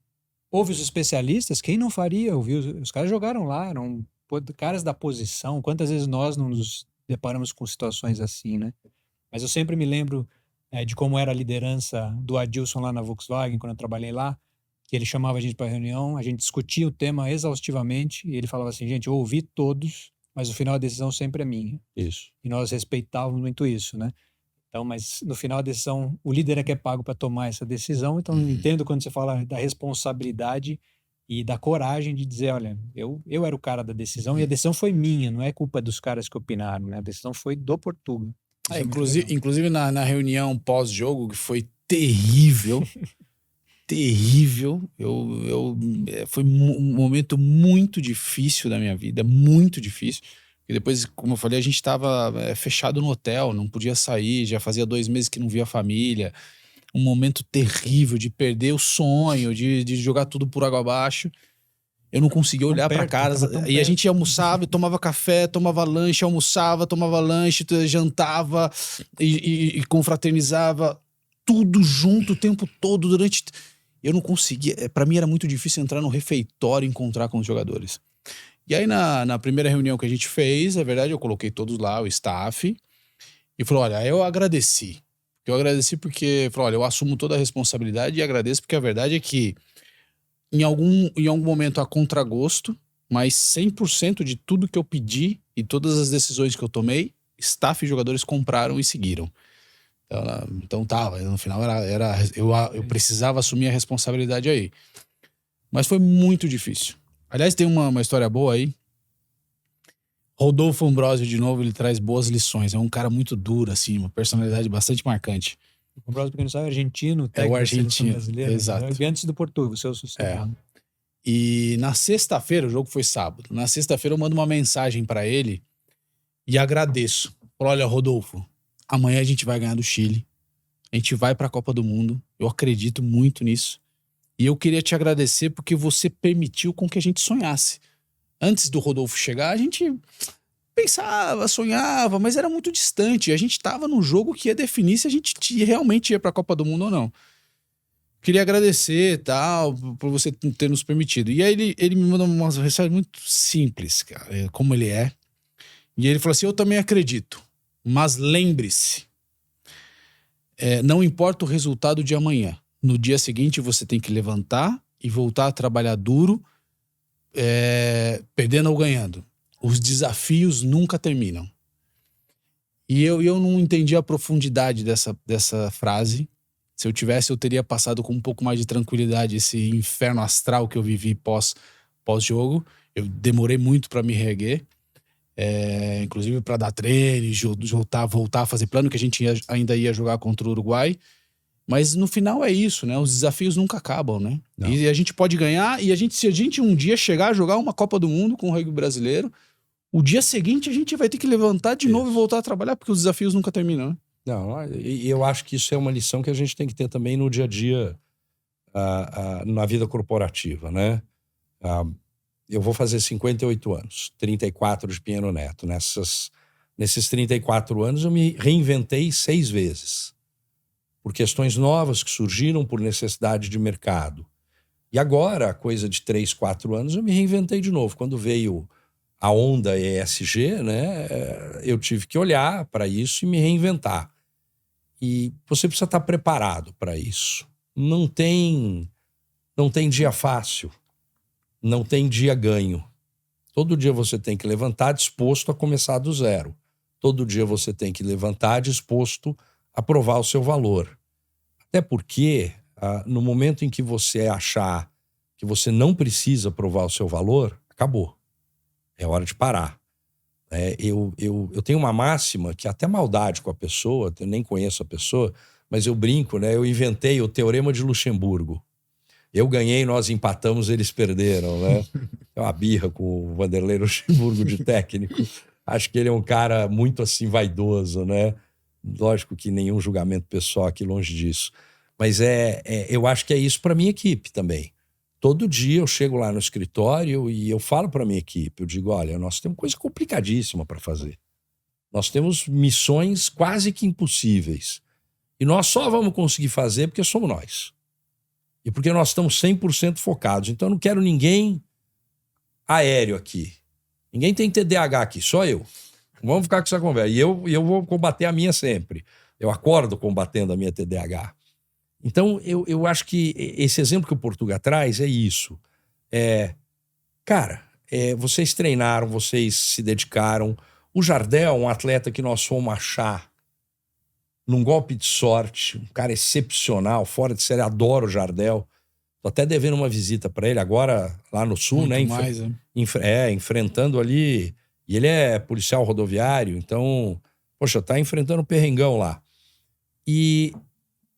Houve os especialistas, quem não faria? Os caras jogaram lá, eram caras da posição. Quantas vezes nós não nos deparamos com situações assim, né? Mas eu sempre me lembro de como era a liderança do Adilson lá na Volkswagen, quando eu trabalhei lá, que ele chamava a gente para reunião, a gente discutia o tema exaustivamente e ele falava assim, gente, eu ouvi todos, mas no final a decisão sempre é minha. Isso. E nós respeitávamos muito isso, né? Então, mas no final a decisão, o líder é que é pago para tomar essa decisão, então eu entendo quando você fala da responsabilidade e da coragem de dizer, olha, eu era o cara da decisão e a decisão foi minha, não é culpa dos caras que opinaram, né? A decisão foi do Portugal. Inclusive na reunião pós-jogo, que foi terrível, terrível, foi um momento muito difícil da minha vida, muito difícil. E depois, como eu falei, a gente estava fechado no hotel, não podia sair, já fazia 2 meses que não via a família. Um momento terrível de perder o sonho, de jogar tudo por água abaixo. Eu não conseguia olhar para casa. E a gente almoçava, tomava café, tomava lanche, almoçava, tomava lanche, jantava e confraternizava. Tudo junto o tempo todo durante... Eu não conseguia... Para mim era muito difícil entrar no refeitório e encontrar com os jogadores. E aí, na primeira reunião que a gente fez, na verdade, eu coloquei todos lá, o staff, e falou, olha, eu agradeci. Eu agradeci porque, falou, olha, eu assumo toda a responsabilidade e agradeço porque a verdade é que em algum momento a contragosto, mas 100% de tudo que eu pedi e todas as decisões que eu tomei, staff e jogadores compraram e seguiram. Então tava, no final eu precisava assumir a responsabilidade aí. Mas foi muito difícil. Aliás, tem uma história boa aí. Rodolfo Ambrosio, de novo, ele traz boas lições. É um cara muito duro, assim, uma personalidade bastante marcante. O Ambrosio, porque não sabe, é argentino, o argentino, brasileira, exato. Né? Antes do Portugal, seu sucessor. E na sexta-feira, o jogo foi sábado. Na sexta-feira eu mando uma mensagem pra ele e agradeço. Falo, olha, Rodolfo, amanhã a gente vai ganhar do Chile. A gente vai pra Copa do Mundo. Eu acredito muito nisso. E eu queria te agradecer porque você permitiu com que a gente sonhasse. Antes do Rodolfo chegar, a gente pensava, sonhava, mas era muito distante. A gente estava num jogo que ia definir se a gente realmente ia para a Copa do Mundo ou não. Queria agradecer, tal, por você ter nos permitido. E aí ele me mandou uma mensagem muito simples, cara, como ele é. E ele falou assim, eu também acredito, mas lembre-se, não importa o resultado de amanhã. No dia seguinte você tem que levantar e voltar a trabalhar duro, perdendo ou ganhando. Os desafios nunca terminam. E eu não entendi a profundidade dessa frase. Se eu tivesse, eu teria passado com um pouco mais de tranquilidade esse inferno astral que eu vivi pós-jogo. Eu demorei muito para me reerguer. Inclusive para dar treino, voltar a fazer plano, que a gente ainda ia jogar contra o Uruguai. Mas no final é isso, né? Os desafios nunca acabam, né? Não. E a gente pode ganhar, e se a gente um dia chegar a jogar uma Copa do Mundo com o rugby brasileiro, o dia seguinte a gente vai ter que levantar de novo e voltar a trabalhar, porque os desafios nunca terminam, né? Não, e eu acho que isso é uma lição que a gente tem que ter também no dia a dia, na vida corporativa, né? Eu vou fazer 58 anos, 34 de Pinheiro Neto. Nesses 34 anos eu me reinventei 6 vezes. Por questões novas que surgiram, por necessidade de mercado. E agora, coisa de 3, 4 anos, eu me reinventei de novo. Quando veio a onda ESG, né, eu tive que olhar para isso e me reinventar. E você precisa estar preparado para isso. Não tem dia fácil. Não tem dia ganho. Todo dia você tem que levantar disposto a começar do zero. Todo dia você tem que levantar disposto a provar o seu valor. Até porque no momento em que você achar que você não precisa provar o seu valor, acabou. É hora de parar. Eu tenho uma máxima que até maldade com a pessoa, eu nem conheço a pessoa, mas eu brinco, né? Eu inventei o Teorema de Luxemburgo. Eu ganhei, nós empatamos, eles perderam, né? É uma birra com o Vanderlei Luxemburgo de técnico. Acho que ele é um cara muito assim vaidoso, né? Lógico que nenhum julgamento pessoal aqui longe disso. Mas eu acho que é isso para minha equipe também. Todo dia eu chego lá no escritório e eu falo para minha equipe, eu digo, olha, nós temos coisa complicadíssima para fazer. Nós temos missões quase que impossíveis. E nós só vamos conseguir fazer porque somos nós. E porque nós estamos 100% focados. Então eu não quero ninguém aéreo aqui. Ninguém tem TDAH aqui, só eu. Vamos ficar com essa conversa. E eu vou combater a minha sempre. Eu acordo combatendo a minha TDAH. Então, eu acho que esse exemplo que o Portuga traz é isso. Cara, vocês treinaram, vocês se dedicaram. O Jardel, um atleta que nós fomos achar num golpe de sorte, um cara excepcional, fora de série, adoro o Jardel. Tô até devendo uma visita para ele agora lá no sul, muito né? Mais, Enfrentando ali. E ele é policial rodoviário, então, poxa, tá enfrentando um perrengão lá. E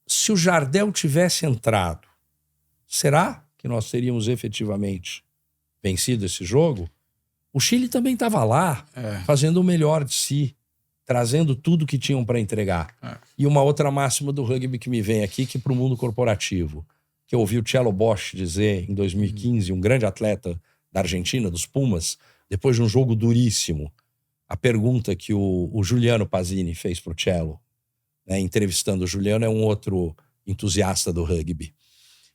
se o Jardel tivesse entrado, será que nós teríamos efetivamente vencido esse jogo? O Chile também estava lá, fazendo o melhor de si, trazendo tudo que tinham para entregar. E uma outra máxima do rugby que me vem aqui, que para o mundo corporativo, que eu ouvi o Cello Bosch dizer em 2015, um grande atleta da Argentina, dos Pumas, depois de um jogo duríssimo, a pergunta que o Juliano Pazini fez para o Cello, né, entrevistando o Juliano, é um outro entusiasta do rugby.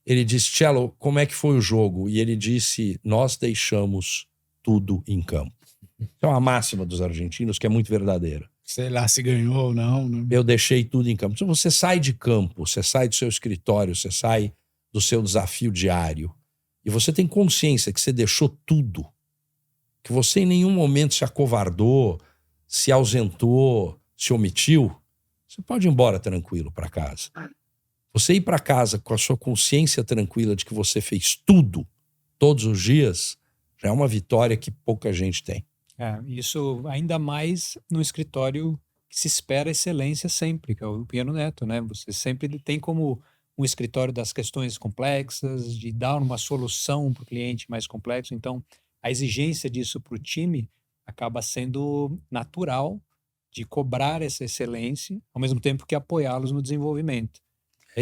Ele disse, Cello, como é que foi o jogo? E ele disse, nós deixamos tudo em campo. É uma máxima dos argentinos que é muito verdadeira. Sei lá se ganhou ou não. Né? Eu deixei tudo em campo. Então você sai de campo, você sai do seu escritório, você sai do seu desafio diário e você tem consciência que você deixou tudo, que você em nenhum momento se acovardou, se ausentou, se omitiu, você pode ir embora tranquilo para casa. Você ir para casa com a sua consciência tranquila de que você fez tudo, todos os dias, já é uma vitória que pouca gente tem. Isso ainda mais no escritório que se espera excelência sempre, que é o Piano Neto, né? Você sempre tem como um escritório das questões complexas, de dar uma solução para o cliente mais complexo. Então, a exigência disso para o time acaba sendo natural de cobrar essa excelência, ao mesmo tempo que apoiá-los no desenvolvimento.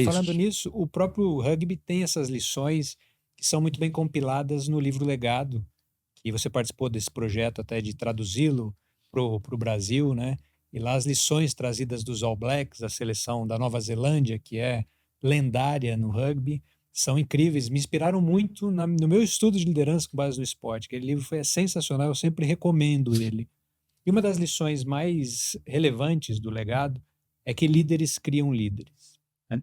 Falando nisso, o próprio rugby tem essas lições que são muito bem compiladas no livro Legado, que você participou desse projeto até de traduzi-lo para o Brasil, né? E lá as lições trazidas dos All Blacks, a seleção da Nova Zelândia, que é lendária no rugby, são incríveis, me inspiraram muito no meu estudo de liderança com base no esporte. Aquele livro foi sensacional, eu sempre recomendo ele. E uma das lições mais relevantes do Legado é que líderes criam líderes. Né?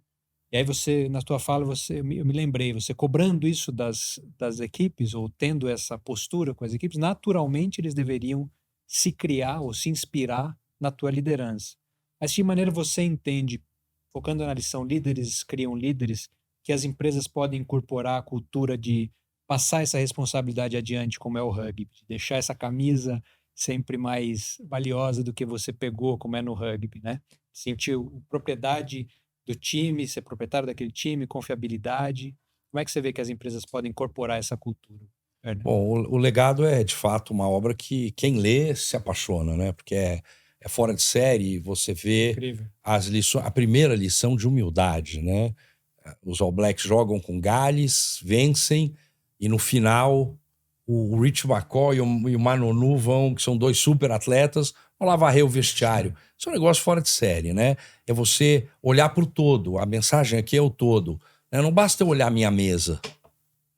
E aí você, na tua fala, eu me lembrei, você cobrando isso das equipes, ou tendo essa postura com as equipes, naturalmente eles deveriam se criar ou se inspirar na tua liderança. Mas de que maneira você entende, focando na lição líderes criam líderes, que as empresas podem incorporar a cultura de passar essa responsabilidade adiante, como é o rugby, de deixar essa camisa sempre mais valiosa do que você pegou, como é no rugby, né? Sentir propriedade do time, ser proprietário daquele time, confiabilidade. Como é que você vê que as empresas podem incorporar essa cultura? Bom, o Legado é, de fato, uma obra que quem lê se apaixona, né? Porque é fora de série, você vê Incrível. as lições, a primeira lição de humildade, né? Os All Blacks jogam com Gales, vencem, e no final o Rich McCaw e o Manonu vão, que são dois super atletas, vão lá varrer o vestiário. Isso é um negócio fora de série, né? É você olhar para o todo, a mensagem aqui é o todo. Né? Não basta eu olhar minha mesa.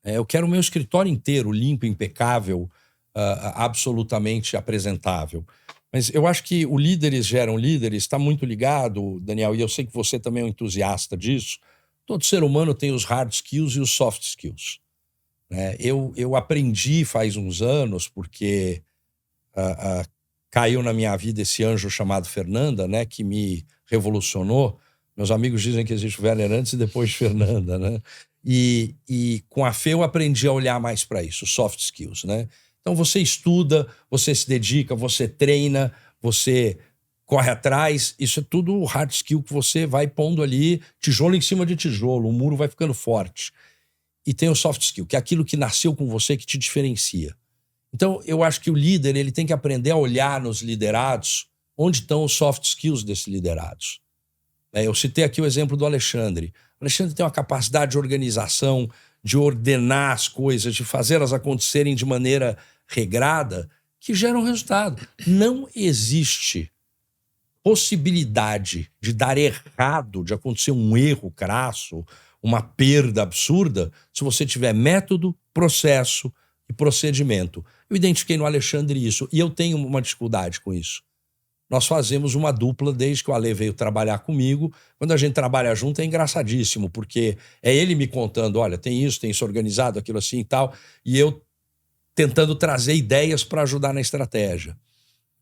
Eu quero o meu escritório inteiro limpo, impecável, absolutamente apresentável. Mas eu acho que o líderes geram líderes, está muito ligado, Daniel, e eu sei que você também é um entusiasta disso. Todo ser humano tem os hard skills e os soft skills. Né? Eu aprendi faz uns anos, porque caiu na minha vida esse anjo chamado Fernanda, né, que me revolucionou, Meus amigos dizem que existe o Werner antes e depois de Fernanda, né? E com a Fê eu aprendi a olhar mais para isso, soft skills, né? Então você estuda, você se dedica, você treina, você corre atrás, isso é tudo hard skill que você vai pondo ali, tijolo em cima de tijolo, o muro vai ficando forte. E tem o soft skill, que é aquilo que nasceu com você, que te diferencia. Então eu acho que o líder ele tem que aprender a olhar nos liderados onde estão os soft skills desses liderados. Eu citei aqui o exemplo do Alexandre. O Alexandre tem uma capacidade de organização, de ordenar as coisas, de fazê-las acontecerem de maneira regrada, que gera um resultado. Não existe possibilidade de dar errado, de acontecer um erro crasso, uma perda absurda, se você tiver método, processo e procedimento. Eu identifiquei no Alexandre isso, e eu tenho uma dificuldade com isso. Nós fazemos uma dupla desde que o Ale veio trabalhar comigo. Quando a gente trabalha junto é engraçadíssimo, porque é ele me contando, olha, tem isso organizado, aquilo assim e tal, e eu tentando trazer ideias para ajudar na estratégia.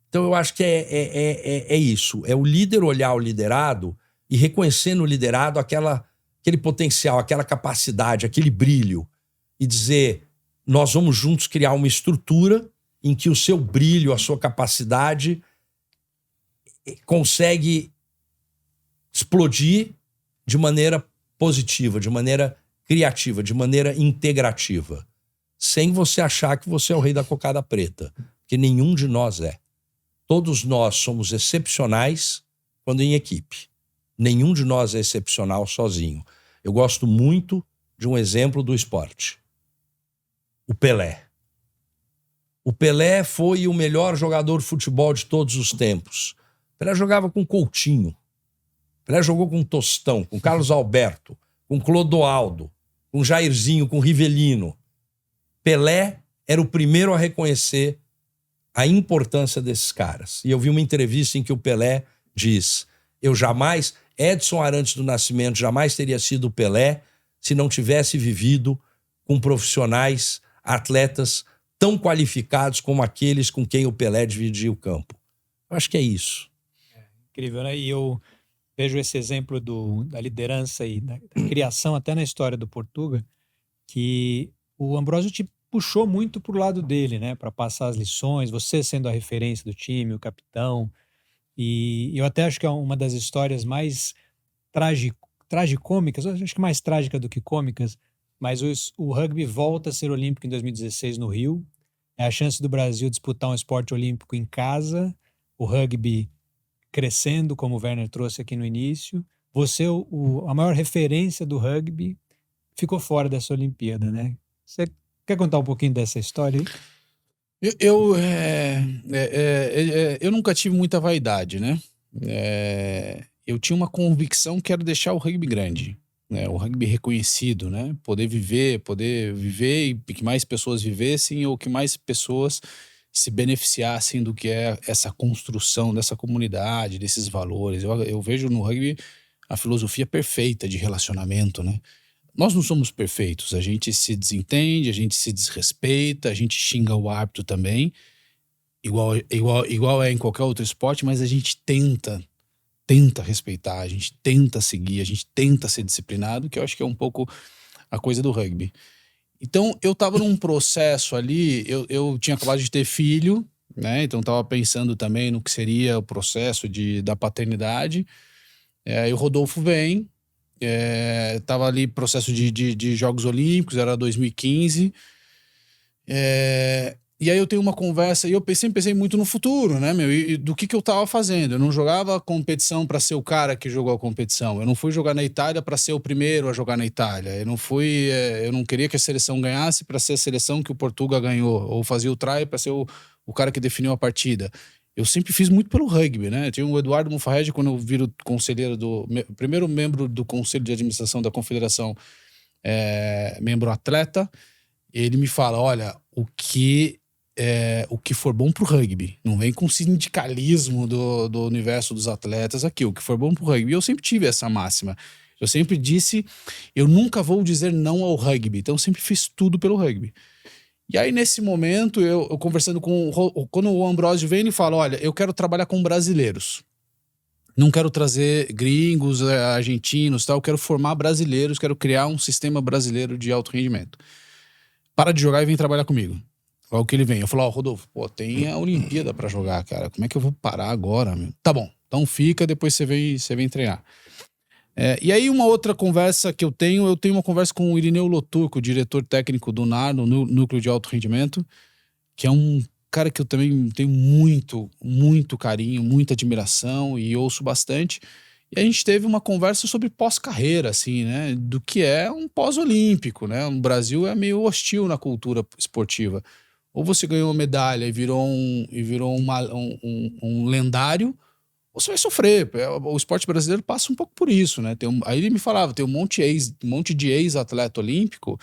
Então eu acho que é isso, é o líder olhar o liderado e reconhecer no liderado aquele potencial, aquela capacidade, aquele brilho, e dizer, nós vamos juntos criar uma estrutura em que o seu brilho, a sua capacidade consegue explodir de maneira positiva, de maneira criativa, de maneira integrativa, sem você achar que você é o rei da cocada preta, porque nenhum de nós é. Todos nós somos excepcionais quando em equipe. Nenhum de nós é excepcional sozinho. Eu gosto muito de um exemplo do esporte. O Pelé. O Pelé foi o melhor jogador de futebol de todos os tempos. Pelé jogava com Coutinho, Pelé jogou com Tostão, com Carlos Alberto, com Clodoaldo, com Jairzinho, com Rivelino. Pelé era o primeiro a reconhecer a importância desses caras. E eu vi uma entrevista em que o Pelé diz, Edson Arantes do Nascimento jamais teria sido o Pelé se não tivesse vivido com profissionais, atletas tão qualificados como aqueles com quem o Pelé dividia o campo. Eu acho que é isso. Incrível, né? E eu vejo esse exemplo da liderança e da criação até na história do Portuga, que o Ambrósio te puxou muito pro lado dele, né? Para passar as lições, você sendo a referência do time, o capitão. E eu até acho que é uma das histórias mais tragicômicas, acho que mais trágica do que cômicas, mas o rugby volta a ser olímpico em 2016 no Rio. É a chance do Brasil disputar um esporte olímpico em casa, o rugby crescendo, como o Werner trouxe aqui no início. Você, a maior referência do rugby, ficou fora dessa Olimpíada, né? Você quer contar um pouquinho dessa história aí? Eu nunca tive muita vaidade, né? Eu tinha uma convicção que era deixar o rugby grande, né? O rugby reconhecido, né? Poder viver e que mais pessoas vivessem ou que mais pessoas se beneficiassem do que é essa construção dessa comunidade, desses valores. Eu vejo no rugby a filosofia perfeita de relacionamento, né? Nós não somos perfeitos, a gente se desentende, a gente se desrespeita, a gente xinga o árbitro também, igual é em qualquer outro esporte, mas a gente tenta respeitar, a gente tenta seguir, a gente tenta ser disciplinado, que eu acho que é um pouco a coisa do rugby. Então, eu tava num processo ali, eu tinha acabado de ter filho, né? Então, tava pensando também no que seria o processo da paternidade. E o Rodolfo vem, tava ali processo de Jogos Olímpicos, era 2015. E aí eu tenho uma conversa, e eu sempre pensei muito no futuro, né, meu? E do que eu tava fazendo. Eu não jogava competição para ser o cara que jogou a competição. Eu não fui jogar na Itália para ser o primeiro a jogar na Itália. Eu não queria que a seleção ganhasse para ser a seleção que o Portuga ganhou. Ou fazia o try para ser o cara que definiu a partida. Eu sempre fiz muito pelo rugby, né? Tinha o Eduardo Mufarrege, quando eu viro conselheiro primeiro membro do Conselho de Administração da Confederação, membro atleta, ele me fala, olha, o que for bom pro rugby, não vem com sindicalismo do universo dos atletas aqui, o que for bom pro rugby. E eu sempre tive essa máxima. Eu sempre disse, eu nunca vou dizer não ao rugby, então eu sempre fiz tudo pelo rugby. E aí, nesse momento, eu conversando quando o Ambrósio vem, ele fala, olha, eu quero trabalhar com brasileiros. não quero trazer gringos, argentinos, tal. Eu quero formar brasileiros, quero criar um sistema brasileiro de alto rendimento. Para de jogar e vem trabalhar comigo. Logo que ele vem. Eu falo, Rodolfo, pô, tem a Olimpíada pra jogar, cara. Como é que eu vou parar agora, meu? Tá bom, então fica, depois você vem treinar. E aí uma outra conversa que eu tenho uma conversa com o Irineu Loturco, o diretor técnico do NAR, no Núcleo de Alto Rendimento, que é um cara que eu também tenho muito, muito carinho, muita admiração e ouço bastante. E a gente teve uma conversa sobre pós-carreira, assim, né? Do que é um pós-olímpico, né? O Brasil é meio hostil na cultura esportiva. Ou você ganhou uma medalha e virou um lendário, ou você vai sofrer. O esporte brasileiro passa um pouco por isso, né? Aí ele me falava, tem um monte de ex-atleta olímpico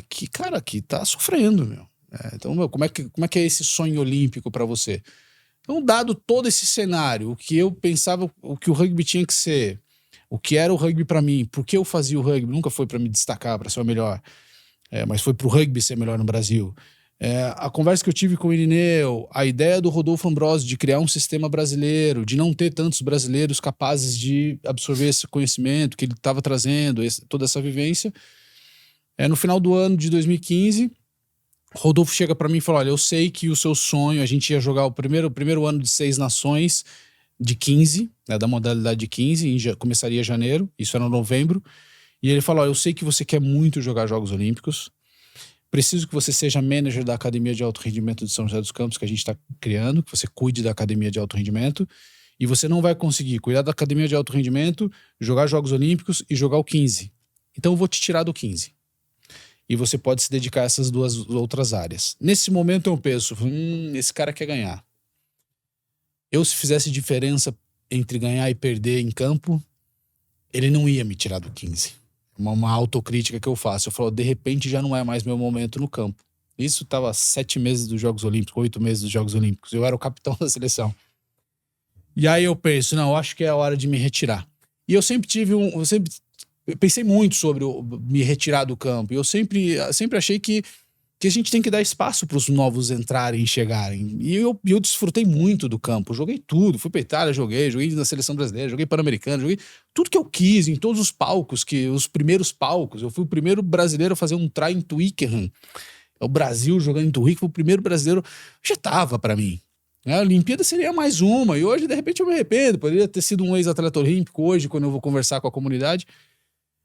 que, cara, que tá sofrendo, meu. Então, meu, como é que é esse sonho olímpico para você? Então, dado todo esse cenário, o que eu pensava, o que o rugby tinha que ser, o que era o rugby para mim, por que eu fazia o rugby, nunca foi para me destacar, para ser o melhor, mas foi pro rugby ser melhor no Brasil. A conversa que eu tive com o Irineu, a ideia do Rodolfo Ambrosio de criar um sistema brasileiro, de não ter tantos brasileiros capazes de absorver esse conhecimento que ele estava trazendo, toda essa vivência. No final do ano de 2015, Rodolfo chega para mim e fala, olha, eu sei que o seu sonho, a gente ia jogar o primeiro ano de 6 nações, de 15, da modalidade de 15, começaria em janeiro, isso era em novembro, e ele falou, olha, eu sei que você quer muito jogar Jogos Olímpicos, preciso que você seja manager da Academia de Alto Rendimento de São José dos Campos, que a gente está criando, que você cuide da Academia de Alto Rendimento, e você não vai conseguir cuidar da Academia de Alto Rendimento, jogar Jogos Olímpicos e jogar o 15. Então eu vou te tirar do 15. E você pode se dedicar a essas duas outras áreas. Nesse momento eu penso, esse cara quer ganhar. Eu, se fizesse diferença entre ganhar e perder em campo, ele não ia me tirar do 15. Uma autocrítica que eu faço. Eu falo, de repente já não é mais meu momento no campo. Isso estava 7 meses dos Jogos Olímpicos, 8 meses dos Jogos Olímpicos. Eu era o capitão da seleção. E aí eu penso, não, acho que é a hora de me retirar. E eu sempre eu pensei muito sobre me retirar do campo. E eu sempre achei que a gente tem que dar espaço para os novos entrarem e chegarem. E eu desfrutei muito do campo. Joguei tudo. Fui pra Itália, joguei na seleção brasileira, joguei Pan-Americano, joguei tudo que eu quis, em todos os palcos, os primeiros palcos. Eu fui o primeiro brasileiro a fazer um try em Twickenham. O Brasil jogando em Twickenham, foi o primeiro brasileiro. Já tava para mim. A Olimpíada seria mais uma. E hoje, de repente, eu me arrependo. Poderia ter sido um ex-atleta olímpico hoje, quando eu vou conversar com a comunidade.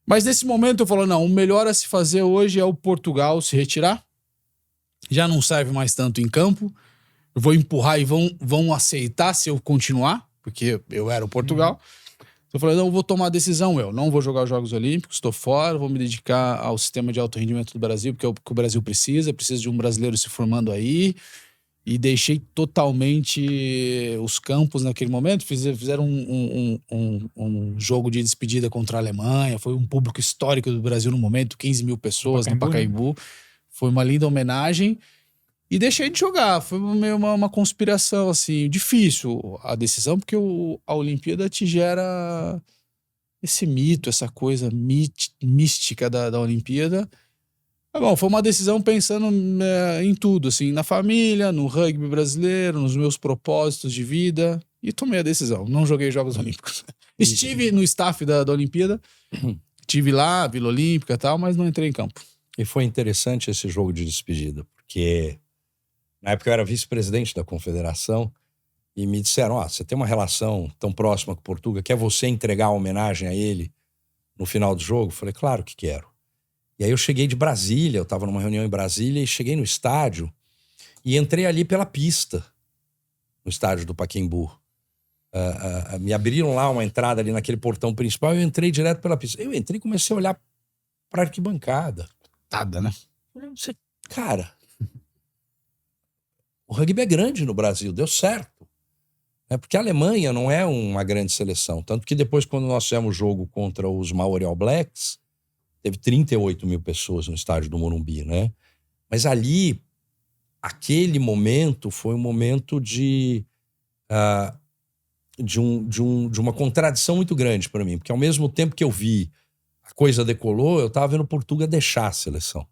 Mas nesse momento eu falo, não, o melhor a se fazer hoje é o Portugal se retirar. Já não serve mais tanto em campo. Eu vou empurrar e vão aceitar se eu continuar, porque eu era o Portugal. Eu falei, não, eu vou tomar a decisão, eu não vou jogar os Jogos Olímpicos, estou fora, vou me dedicar ao sistema de alto rendimento do Brasil, porque é o que o Brasil precisa de um brasileiro se formando aí. E deixei totalmente os campos naquele momento. Fizeram um jogo de despedida contra a Alemanha. Foi um público histórico do Brasil no momento, 15 mil pessoas no Pacaembu. Né? Foi uma linda homenagem. E deixei de jogar. Foi meio uma conspiração, assim, difícil a decisão, porque a Olimpíada te gera esse mito, essa coisa mística da Olimpíada. Bom, foi uma decisão pensando em tudo, assim, na família, no rugby brasileiro, nos meus propósitos de vida, e tomei a decisão. Não joguei Jogos Olímpicos. Estive no staff da Olimpíada, estive lá, Vila Olímpica e tal, mas não entrei em campo. E foi interessante esse jogo de despedida, porque na época eu era vice-presidente da confederação e me disseram, você tem uma relação tão próxima com Portugal, quer você entregar a homenagem a ele no final do jogo? Eu falei, claro que quero. E aí eu cheguei de Brasília, eu estava numa reunião em Brasília e cheguei no estádio e entrei ali pela pista, no estádio do Pacaembu. Me abriram lá uma entrada ali naquele portão principal e eu entrei direto pela pista. Eu entrei e comecei a olhar para a arquibancada. Nada, né? Cara, o rugby é grande no Brasil, deu certo. Porque a Alemanha não é uma grande seleção. Tanto que depois, quando nós fizemos o jogo contra os Maori All Blacks, teve 38 mil pessoas no estádio do Morumbi, né? Mas ali, aquele momento foi um momento de uma contradição muito grande para mim. Porque ao mesmo tempo que eu vi a coisa decolou, eu estava vendo Portugal deixar a seleção.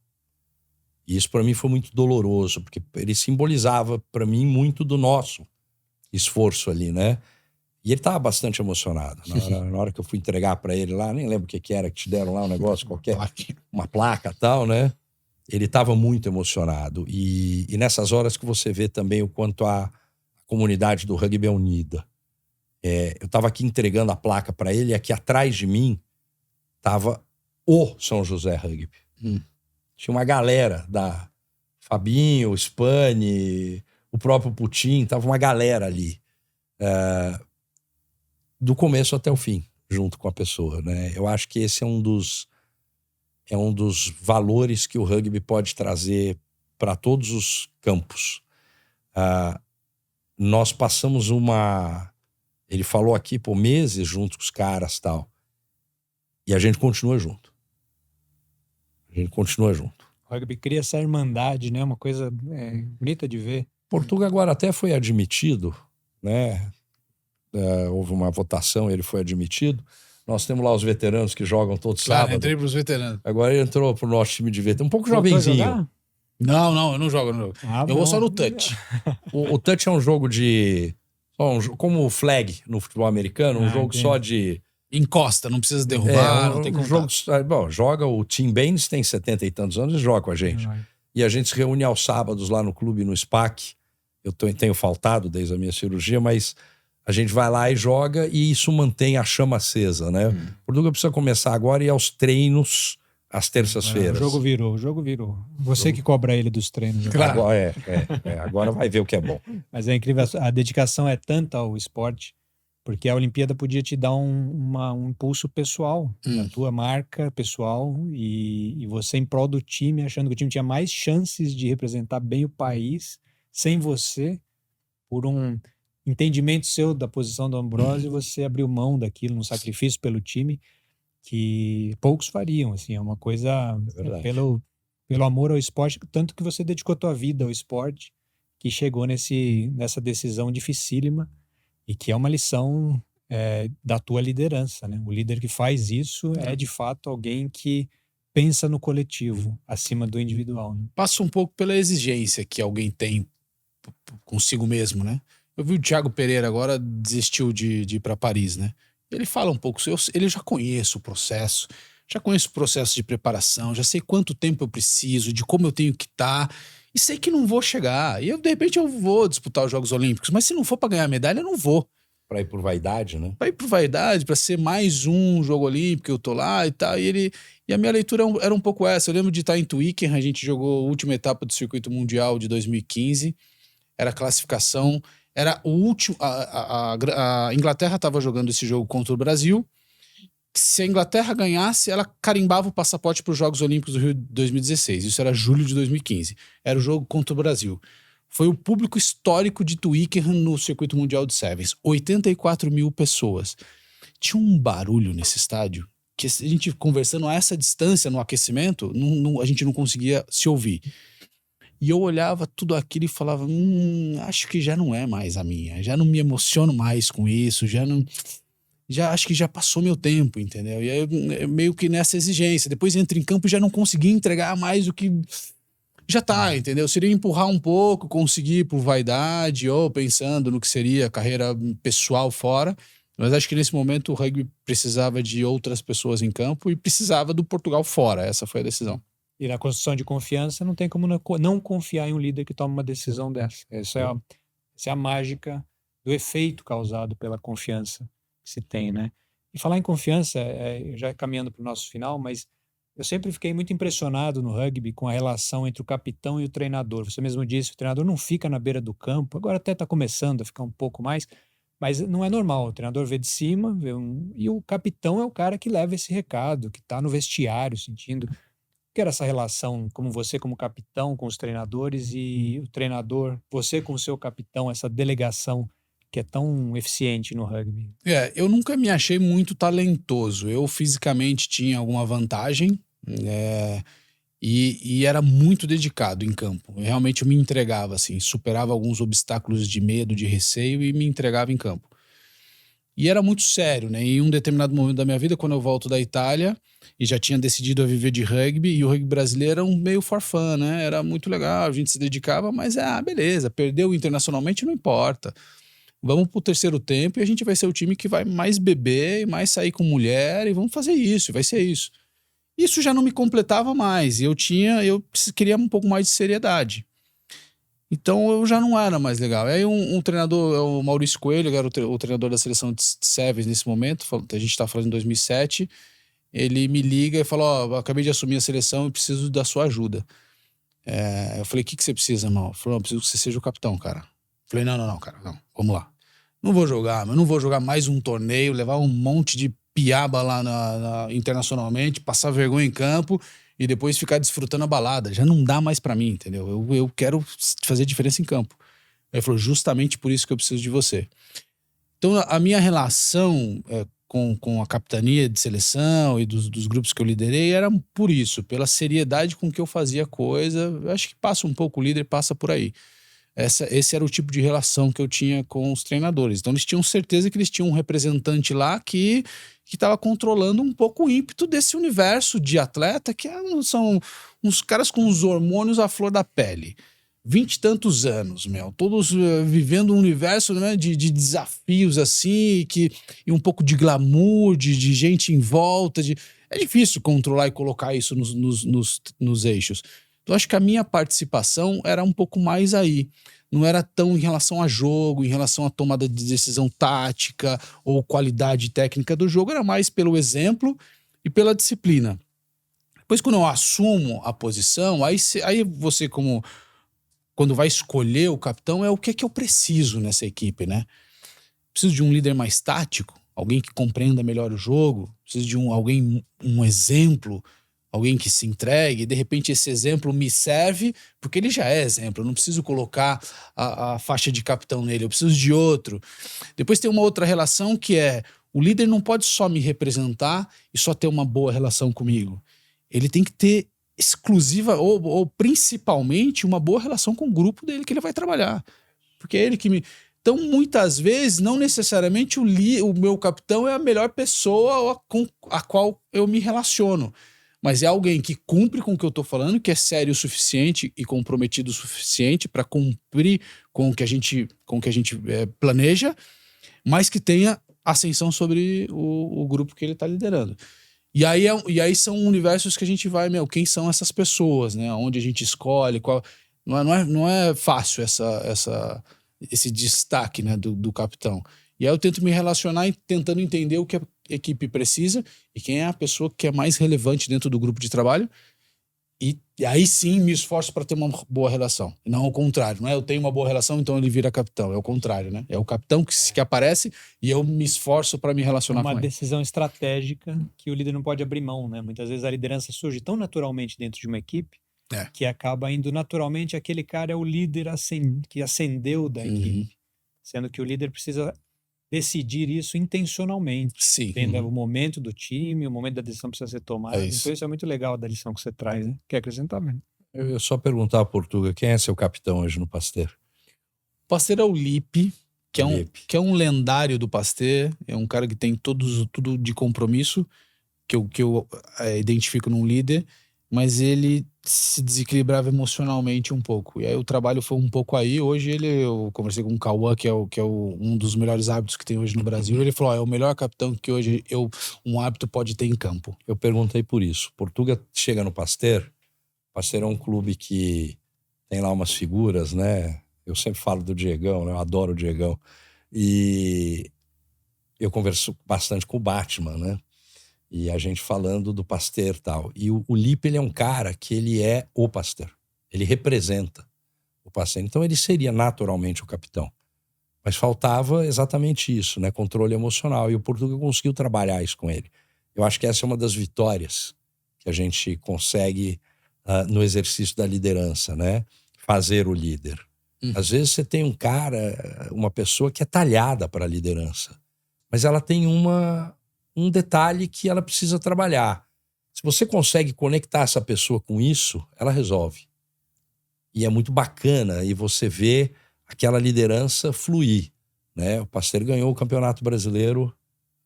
E isso para mim foi muito doloroso, porque ele simbolizava para mim muito do nosso esforço ali, né? E ele estava bastante emocionado. Na hora que eu fui entregar para ele lá, nem lembro o que era, que te deram lá um negócio qualquer, uma placa e tal, né? Ele estava muito emocionado. E nessas horas que você vê também o quanto a comunidade do rugby é unida. Eu estava aqui entregando a placa para ele e aqui atrás de mim estava o São José Rugby. Tinha uma galera da Fabinho, o Spani, o próprio Putin, tava uma galera ali. Do começo até o fim, junto com a pessoa, né? Eu acho que esse é um dos valores que o rugby pode trazer para todos os campos. Nós passamos ele falou aqui por meses junto com os caras e tal. E a gente continua junto. O rugby cria essa irmandade, né? Uma coisa bonita de ver. Portugal agora até foi admitido, né? Houve uma votação, ele foi admitido. Nós temos lá os veteranos que jogam todo sábado. Entrei pros veteranos. Agora ele entrou pro nosso time de veteranos. Um pouco jovenzinho. Não, eu não jogo. Eu vou só no touch. O touch é um jogo de... como o flag no futebol americano, um jogo só de... Encosta, não precisa derrubar, não tem contato. Joga o Tim Baines, tem 70 e tantos anos, e joga com a gente. E a gente se reúne aos sábados lá no clube, no SPAC. Eu tenho faltado desde a minha cirurgia, mas a gente vai lá e joga e isso mantém a chama acesa, né? Portugal precisa começar agora e ir aos treinos às terças-feiras. O jogo virou. Você que cobra ele dos treinos. Claro. Agora vai ver o que é bom. Mas é incrível, a dedicação é tanta ao esporte, porque a Olimpíada podia te dar um impulso pessoal, a tua marca pessoal, e você em prol do time, achando que o time tinha mais chances de representar bem o país sem você, por um entendimento seu da posição do Ambrosio, você abriu mão daquilo, um sacrifício pelo time que poucos fariam, assim, é uma coisa pelo amor ao esporte, tanto que você dedicou tua vida ao esporte, que chegou nessa decisão dificílima e que é uma lição da tua liderança, né? O líder que faz isso é de fato alguém que pensa no coletivo acima do individual, né? Passa um pouco pela exigência que alguém tem consigo mesmo, né? Eu vi o Thiago Pereira agora desistiu de ir para Paris, né? Ele fala um pouco, ele já conheço o processo, de preparação, já sei quanto tempo eu preciso, de como eu tenho que estar, e sei que não vou chegar. E de repente eu vou disputar os Jogos Olímpicos, mas se não for para ganhar medalha, eu não vou. Para ir por vaidade, né? Para ir por vaidade, para ser mais um jogo olímpico, eu tô lá e tal. E a minha leitura era um pouco essa. Eu lembro de estar em Twickenham, a gente jogou a última etapa do Circuito Mundial de 2015, era a classificação. Era o último. A Inglaterra estava jogando esse jogo contra o Brasil. Se a Inglaterra ganhasse, ela carimbava o passaporte para os Jogos Olímpicos do Rio de 2016. Isso era julho de 2015. Era o jogo contra o Brasil. Foi o público histórico de Twickenham no Circuito Mundial de Sevens. 84 mil pessoas. Tinha um barulho nesse estádio que a gente conversando a essa distância no aquecimento, a gente não conseguia se ouvir. E eu olhava tudo aquilo e falava, acho que já não é mais a minha, já não me emociono mais com isso, acho que já passou meu tempo, entendeu? E aí eu meio que nessa exigência, depois entro em campo e já não consegui entregar mais o que já tá, entendeu? Seria empurrar um pouco, conseguir por vaidade ou pensando no que seria a carreira pessoal fora, mas acho que nesse momento o rugby precisava de outras pessoas em campo e precisava do Portugal fora, essa foi a decisão. E na construção de confiança não tem como não confiar em um líder que toma uma decisão dessa. Essa é a mágica do efeito causado pela confiança que se tem, né? E falar em confiança, já caminhando para o nosso final, mas eu sempre fiquei muito impressionado no rugby com a relação entre o capitão e o treinador. Você mesmo disse, o treinador não fica na beira do campo, agora até está começando a ficar um pouco mais, mas não é normal. O treinador vê de cima, e o capitão é o cara que leva esse recado, que está no vestiário sentindo... que era essa relação, como você como capitão com os treinadores e o treinador, você com o seu capitão, essa delegação que é tão eficiente no rugby? Eu nunca me achei muito talentoso. Eu fisicamente tinha alguma vantagem e era muito dedicado em campo. Realmente eu me entregava, assim, superava alguns obstáculos de medo, de receio e me entregava em campo. E era muito sério, né? Em um determinado momento da minha vida, quando eu volto da Itália e já tinha decidido a viver de rugby, e o rugby brasileiro era um meio for fun, né? Era muito legal, a gente se dedicava, mas beleza, perdeu internacionalmente, não importa. vamos pro terceiro tempo e a gente vai ser o time que vai mais beber e mais sair com mulher e vamos fazer isso, vai ser isso. Isso já não me completava mais e eu queria um pouco mais de seriedade. Então eu já não era mais legal. Aí um treinador, o Maurício Coelho, que era o treinador da seleção de Sevens nesse momento, a gente tá falando em 2007, ele me liga e fala, ó, acabei de assumir a seleção e preciso da sua ajuda. Eu falei, o que você precisa, irmão? Ele falou, não, preciso que você seja o capitão, cara. Eu falei, não, cara, não, vamos lá. Não vou jogar mais um torneio, levar um monte de piaba lá internacionalmente, passar vergonha em campo e depois ficar desfrutando a balada. Já não dá mais pra mim, entendeu? Eu quero fazer diferença em campo. Ele falou, justamente por isso que eu preciso de você. Então, a minha relação com a capitania de seleção e dos grupos que eu liderei era por isso, pela seriedade com que eu fazia a coisa. Eu acho que passa um pouco, o líder passa por aí. Esse era o tipo de relação que eu tinha com os treinadores. Então, eles tinham certeza que eles tinham um representante lá que estava controlando um pouco o ímpeto desse universo de atleta, que são uns caras com os hormônios à flor da pele. 20 e tantos anos, todos vivendo um universo, né, de desafios assim, e um pouco de glamour, de gente em volta. É difícil controlar e colocar isso nos eixos. Então, acho que a minha participação era um pouco mais aí. Não era tão em relação a jogo, em relação à tomada de decisão tática ou qualidade técnica do jogo, era mais pelo exemplo e pela disciplina. Depois, quando eu assumo a posição, aí você, quando vai escolher o capitão, é o que é que eu preciso nessa equipe, né? Preciso de um líder mais tático, alguém que compreenda melhor o jogo, preciso de um exemplo, alguém que se entregue, de repente esse exemplo me serve, porque ele já é exemplo, eu não preciso colocar a faixa de capitão nele, eu preciso de outro. Depois tem uma outra relação que é, o líder não pode só me representar e só ter uma boa relação comigo. Ele tem que ter exclusiva ou principalmente uma boa relação com o grupo dele que ele vai trabalhar. Porque é ele que me... Então, muitas vezes, não necessariamente o meu capitão é a melhor pessoa com a qual eu me relaciono. Mas é alguém que cumpre com o que eu tô falando, que é sério o suficiente e comprometido o suficiente para cumprir com o que a gente planeja, mas que tenha ascensão sobre o grupo que ele tá liderando. E aí são universos que a gente vai, quem são essas pessoas, né? Onde a gente escolhe, qual... Não é fácil esse destaque, né, do capitão. E aí eu tento me relacionar tentando entender o que a equipe precisa e quem é a pessoa que é mais relevante dentro do grupo de trabalho. E aí sim me esforço para ter uma boa relação. E não ao contrário, não é eu tenho uma boa relação, então ele vira capitão. É o contrário, né? É o capitão que aparece e eu me esforço para me relacionar com ele. Uma decisão estratégica que o líder não pode abrir mão, né? Muitas vezes a liderança surge tão naturalmente dentro de uma equipe que acaba indo naturalmente aquele cara é o líder que ascendeu da equipe. Sendo que o líder precisa decidir isso intencionalmente. Sim. O momento do time, o momento da decisão precisa ser tomada. Então isso é muito legal da lição que você traz, né? Quer acrescentar, mesmo? Eu ia só perguntar a Portuga, quem é seu capitão hoje no Pasteur? O Pasteur é o Lipe, que é um lendário do Pasteur, é um cara que tem tudo de compromisso, que eu identifico num líder, mas ele se desequilibrava emocionalmente um pouco. E aí o trabalho foi um pouco aí. Hoje eu conversei com o Cauã, que é um dos melhores árbitros que tem hoje no Brasil. Ele falou, é o melhor capitão que hoje um árbitro pode ter em campo. Eu perguntei por isso. Portuga chega no Pasteur. O Pasteur é um clube que tem lá umas figuras, né? Eu sempre falo do Diegão, né? Eu adoro o Diegão. E eu converso bastante com o Batman, né? E a gente falando do Pasteur e tal. E o Lipe, ele é um cara que ele é o Pasteur. Ele representa o Pasteur. Então ele seria naturalmente o capitão. Mas faltava exatamente isso, né? Controle emocional. E o Portuga conseguiu trabalhar isso com ele. Eu acho que essa é uma das vitórias que a gente consegue no exercício da liderança, né? Fazer o líder. Às vezes você tem um cara, uma pessoa que é talhada para a liderança. Mas ela tem um detalhe que ela precisa trabalhar. Se você consegue conectar essa pessoa com isso, ela resolve. E é muito bacana e você vê aquela liderança fluir, né? O Pasteur ganhou o Campeonato Brasileiro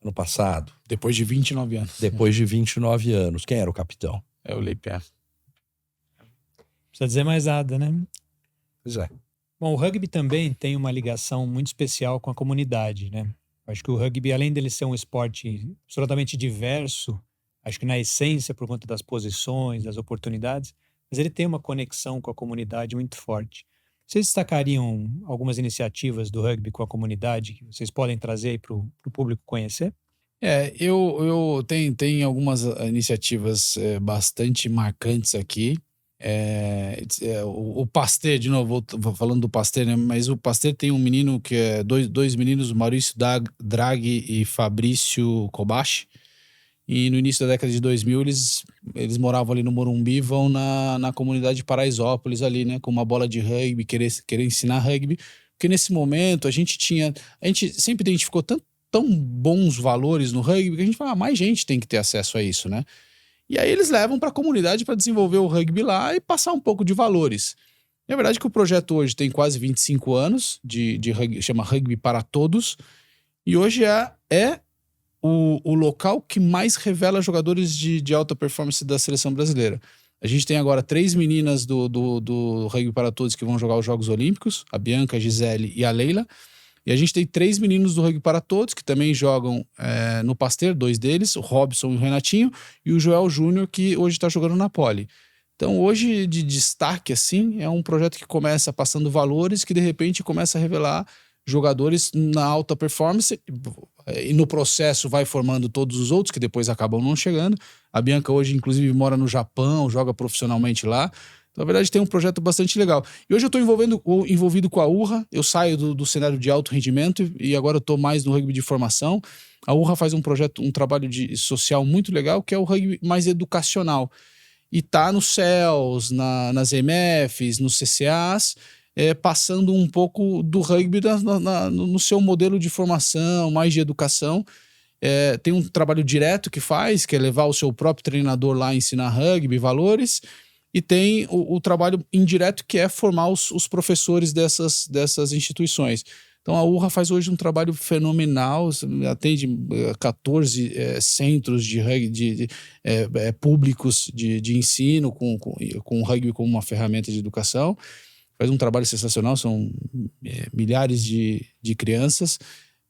ano passado. Depois de 29 anos. Depois de 29 anos. Quem era o capitão? É o Lipe. Precisa dizer mais nada, né? Pois é. Bom, o rugby também tem uma ligação muito especial com a comunidade, né? Acho que o rugby, além dele ser um esporte absolutamente diverso, acho que na essência, por conta das posições, das oportunidades, mas ele tem uma conexão com a comunidade muito forte. Vocês destacariam algumas iniciativas do rugby com a comunidade que vocês podem trazer aí para o público conhecer? Eu tem algumas iniciativas bastante marcantes aqui. O Pasteur, de novo, vou falando do Pasteur, né? Mas o Pasteur tem um menino que é dois meninos, Maurício Draghi e Fabrício Kobashi. E no início da década de 2000, eles moravam ali no Morumbi, vão na comunidade de Paraisópolis ali, né? Com uma bola de rugby, querer ensinar rugby. Porque nesse momento a gente sempre identificou tão bons valores no rugby que a gente fala, mais gente tem que ter acesso a isso, né? E aí eles levam para a comunidade para desenvolver o rugby lá e passar um pouco de valores. E é verdade que o projeto hoje tem quase 25 anos, de rugby, chama Rugby para Todos, e hoje é o local que mais revela jogadores de alta performance da seleção brasileira. A gente tem agora 3 meninas do Rugby para Todos que vão jogar os Jogos Olímpicos, a Bianca, a Gisele e a Leila. E a gente tem 3 meninos do Rugby para Todos que também jogam no Pasteur, 2 deles, o Robson e o Renatinho, e o Joel Júnior, que hoje está jogando na Poli. Então, hoje, de destaque, assim, é um projeto que começa passando valores, que de repente começa a revelar jogadores na alta performance, e no processo vai formando todos os outros, que depois acabam não chegando. A Bianca hoje, inclusive, mora no Japão, joga profissionalmente lá. Na verdade, tem um projeto bastante legal. E hoje eu estou envolvido com a URRA, eu saio do cenário de alto rendimento e agora eu estou mais no rugby de formação. A URRA faz um trabalho social muito legal, que é o rugby mais educacional. E tá nos CELs, nas MFs, nos CCAs, passando um pouco do rugby no seu modelo de formação, mais de educação. Tem um trabalho direto que faz, que é levar o seu próprio treinador lá a ensinar rugby, valores. E tem o trabalho indireto, que é formar os professores dessas instituições. Então a URRA faz hoje um trabalho fenomenal, atende 14 centros de rugby públicos de ensino, com o rugby como uma ferramenta de educação. Faz um trabalho sensacional, são milhares de crianças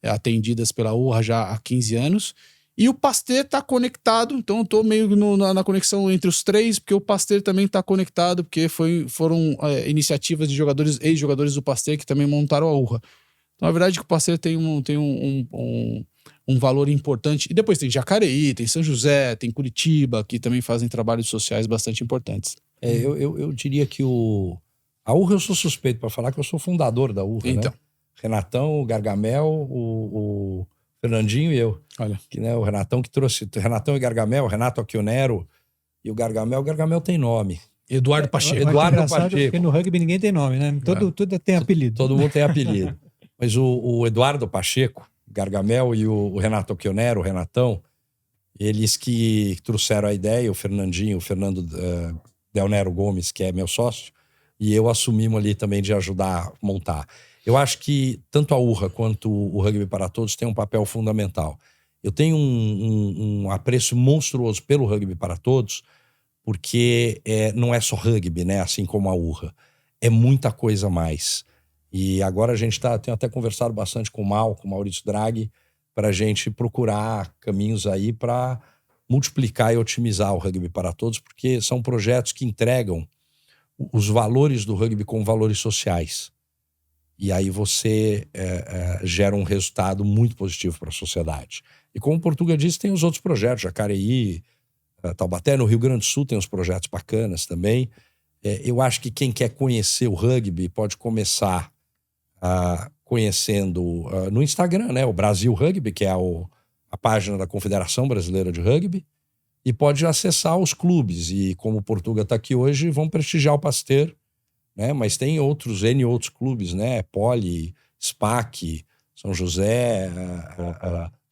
atendidas pela URRA já há 15 anos. E o Pasteur está conectado, então eu estou meio na conexão entre os 3, porque o Pasteur também está conectado, porque foram iniciativas de ex-jogadores do Pasteur que também montaram a URRA. Então, a verdade é que o Pasteur tem um valor importante. E depois tem Jacareí, tem São José, tem Curitiba, que também fazem trabalhos sociais bastante importantes. Eu diria que a URRA eu sou suspeito para falar, que eu sou fundador da URRA, Então. né? Renatão, o Gargamel, o Fernandinho e eu. Olha. Que, né, o Renatão que trouxe, Renatão e Gargamel, o Renato Aquionero e o Gargamel tem nome. Eduardo Pacheco. Eduardo Pacheco. Porque no rugby ninguém tem nome, né? Tudo tem apelido. Todo mundo tem apelido. Mas o Eduardo Pacheco, o Gargamel e o Renato Aquionero, o Renatão, eles que trouxeram a ideia, o Fernandinho, o Fernando Del Nero Gomes, que é meu sócio, e eu assumimos ali também de ajudar a montar. Eu acho que tanto a URRA quanto o Rugby para Todos têm um papel fundamental. Eu tenho um apreço monstruoso pelo Rugby para Todos, porque não é só rugby, né? Assim como a URRA. É muita coisa a mais. E agora a gente tem até conversado bastante com o Maurício Draghi, para a gente procurar caminhos aí para multiplicar e otimizar o Rugby para Todos, porque são projetos que entregam os valores do rugby como valores sociais. E aí você gera um resultado muito positivo para a sociedade. E como o Portuga disse, tem os outros projetos, Jacareí, Taubaté, no Rio Grande do Sul tem uns projetos bacanas também. Eu acho que quem quer conhecer o rugby pode começar conhecendo no Instagram, né, o Brasil Rugby, que é a página da Confederação Brasileira de Rugby, e pode acessar os clubes. E como o Portuga está aqui hoje, vão prestigiar o Pasteur, né? Mas tem outros clubes, né? Poli, SPAC, São José,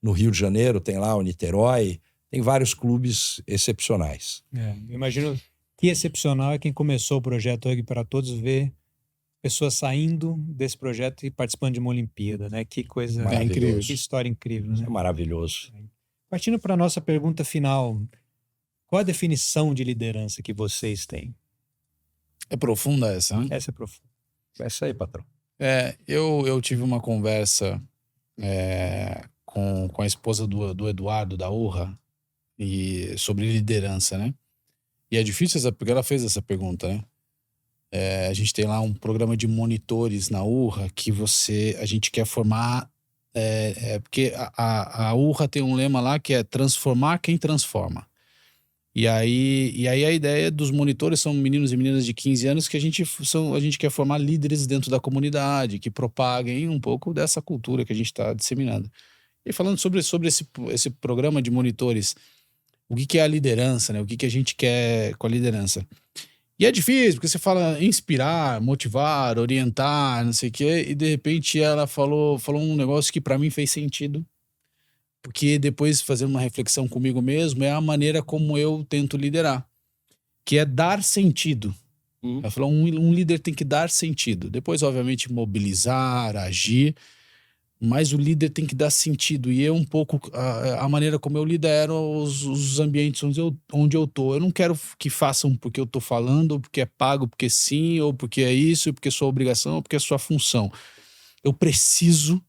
no Rio de Janeiro tem lá o Niterói, tem vários clubes excepcionais. Eu imagino que excepcional é quem começou o projeto Rugby para Todos ver pessoas saindo desse projeto e participando de uma Olimpíada, né? Que coisa incrível, que história incrível, né? É maravilhoso. Partindo para a nossa pergunta final, qual a definição de liderança que vocês têm? É profunda essa, né? Essa é profunda. Começa aí, patrão. Eu tive uma conversa com a esposa do Eduardo, da Urra, e sobre liderança, né? E é difícil porque ela fez essa pergunta, né? A gente tem lá um programa de monitores na Urra que a gente quer formar. Porque a Urra tem um lema lá que é transformar quem transforma. E aí a ideia dos monitores são meninos e meninas de 15 anos que a gente quer formar líderes dentro da comunidade, que propaguem um pouco dessa cultura que a gente está disseminando. E falando sobre esse programa de monitores, o que é a liderança, né? O que a gente quer com a liderança? E é difícil, porque você fala inspirar, motivar, orientar, não sei o quê, e de repente ela falou um negócio que para mim fez sentido. Porque depois fazendo uma reflexão comigo mesmo, é a maneira como eu tento liderar, que é dar sentido. Ela falou, um líder tem que dar sentido. Depois, obviamente, mobilizar, agir, mas o líder tem que dar sentido. E é um pouco a maneira como eu lidero os ambientes onde eu tô. Eu não quero que façam porque eu tô falando, ou porque é pago, porque sim, ou porque é isso, ou porque é sua obrigação, ou porque é sua função. Eu preciso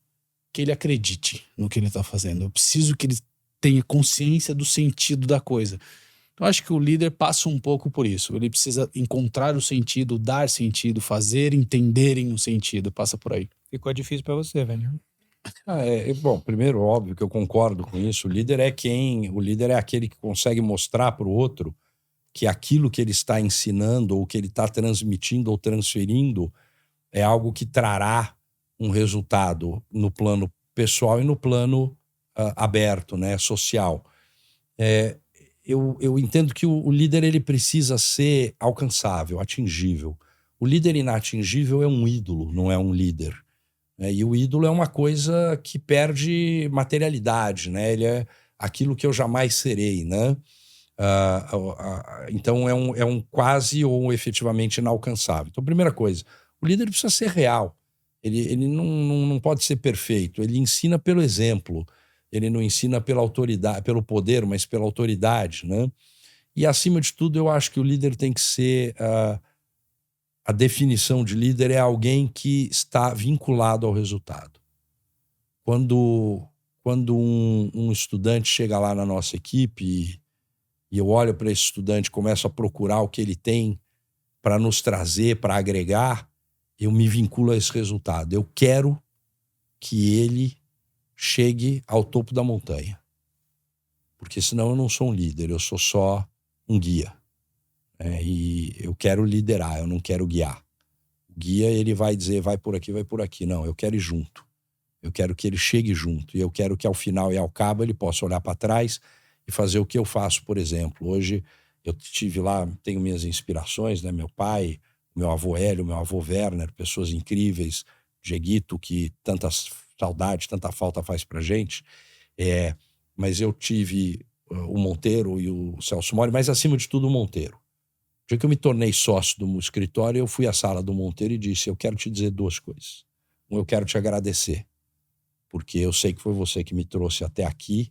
que ele acredite no que ele está fazendo. Eu preciso que ele tenha consciência do sentido da coisa. Eu acho que o líder passa um pouco por isso. Ele precisa encontrar o sentido, dar sentido, fazer entenderem o sentido. Passa por aí. Ficou difícil para você, velho. Bom, primeiro, óbvio que eu concordo com isso. O líder é aquele que consegue mostrar para o outro que aquilo que ele está ensinando, ou que ele está transmitindo ou transferindo, é algo que trará um resultado no plano pessoal e no plano aberto, né, social. Eu entendo que o líder ele precisa ser alcançável, atingível. O líder inatingível é um ídolo, não é um líder. E o ídolo é uma coisa que perde materialidade, né? Ele é aquilo que eu jamais serei, né? Então é um quase ou efetivamente inalcançável. Então, primeira coisa, o líder precisa ser real. Ele não pode ser perfeito. Ele ensina pelo exemplo. Ele não ensina pela autoridade, pelo poder, mas pela autoridade, né? E, acima de tudo, eu acho que o líder tem que ser... a definição de líder é alguém que está vinculado ao resultado. Quando um estudante chega lá na nossa equipe e eu olho para esse estudante e começo a procurar o que ele tem para nos trazer, para agregar, eu me vinculo a esse resultado. Eu quero que ele chegue ao topo da montanha. Porque senão eu não sou um líder, eu sou só um guia. E eu quero liderar, eu não quero guiar. O guia, ele vai dizer, vai por aqui. Não, eu quero ir junto. Eu quero que ele chegue junto. E eu quero que ao final e ao cabo ele possa olhar para trás e fazer o que eu faço, por exemplo. Hoje eu tive lá, tenho minhas inspirações, né? Meu pai, meu avô Hélio, meu avô Werner, pessoas incríveis, Dieguito, que tanta saudade, tanta falta faz pra gente. Mas eu tive o Monteiro e o Celso Mori, mas acima de tudo o Monteiro. O dia que eu me tornei sócio do escritório, eu fui à sala do Monteiro e disse, eu quero te dizer duas coisas. Eu quero te agradecer, porque eu sei que foi você que me trouxe até aqui,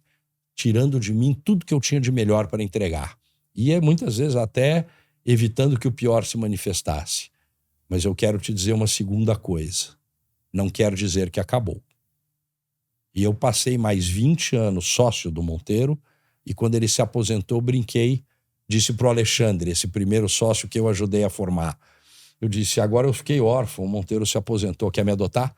tirando de mim tudo que eu tinha de melhor para entregar. E muitas vezes até evitando que o pior se manifestasse. Mas eu quero te dizer uma segunda coisa. Não quero dizer que acabou. E eu passei mais 20 anos sócio do Monteiro, e quando ele se aposentou, brinquei, disse pro Alexandre, esse primeiro sócio que eu ajudei a formar. Eu disse, agora eu fiquei órfão, o Monteiro se aposentou, quer me adotar?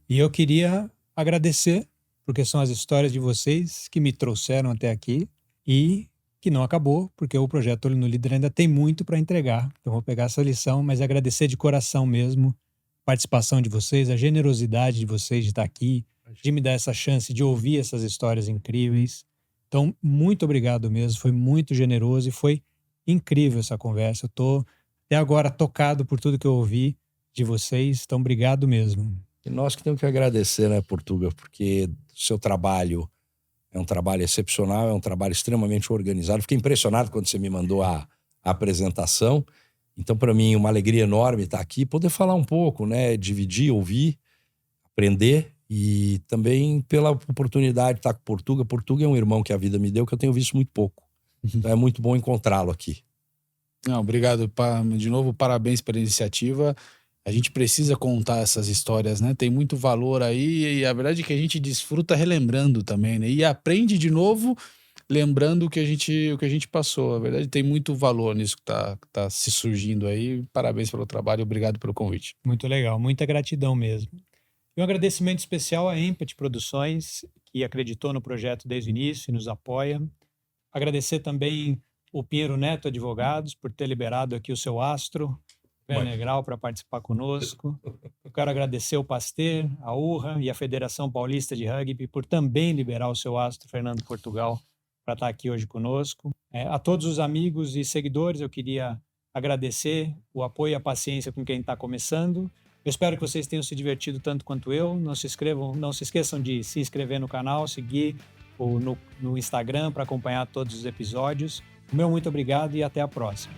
E eu queria agradecer, porque são as histórias de vocês que me trouxeram até aqui e que não acabou, porque o projeto Olho no Líder ainda tem muito para entregar. Então vou pegar essa lição, mas agradecer de coração mesmo a participação de vocês, a generosidade de vocês de estar aqui, de me dar essa chance de ouvir essas histórias incríveis. Então, muito obrigado mesmo, foi muito generoso e foi incrível essa conversa. Eu tô até agora tocado por tudo que eu ouvi de vocês, então obrigado mesmo. E nós que temos que agradecer, né, Portuga, porque o seu trabalho é um trabalho excepcional, é um trabalho extremamente organizado. Fiquei impressionado quando você me mandou a apresentação. Então, para mim, uma alegria enorme estar aqui, poder falar um pouco, né, dividir, ouvir, aprender, e também pela oportunidade de estar com o Portuga. Portuga é um irmão que a vida me deu, que eu tenho visto muito pouco. Então é muito bom encontrá-lo aqui. Não, obrigado. De novo, parabéns pela iniciativa. A gente precisa contar essas histórias, né? Tem muito valor aí e a verdade é que a gente desfruta relembrando também, né? E aprende de novo lembrando o que a gente passou. A verdade tem muito valor nisso que tá se surgindo aí. Parabéns pelo trabalho, obrigado pelo convite. Muito legal, muita gratidão mesmo. E um agradecimento especial à Empathy Produções, que acreditou no projeto desde o início e nos apoia. Agradecer também o Pinheiro Neto Advogados por ter liberado aqui o seu astro, Werner Grau, para participar conosco. Eu quero agradecer o Pasteur, a URRA e a Federação Paulista de Rugby por também liberar o seu astro, Fernando Portugal, para estar aqui hoje conosco. A todos os amigos e seguidores, eu queria agradecer o apoio e a paciência com quem está começando. Eu espero que vocês tenham se divertido tanto quanto eu. Não se esqueçam de se inscrever no canal, seguir no Instagram para acompanhar todos os episódios. O meu muito obrigado e até a próxima.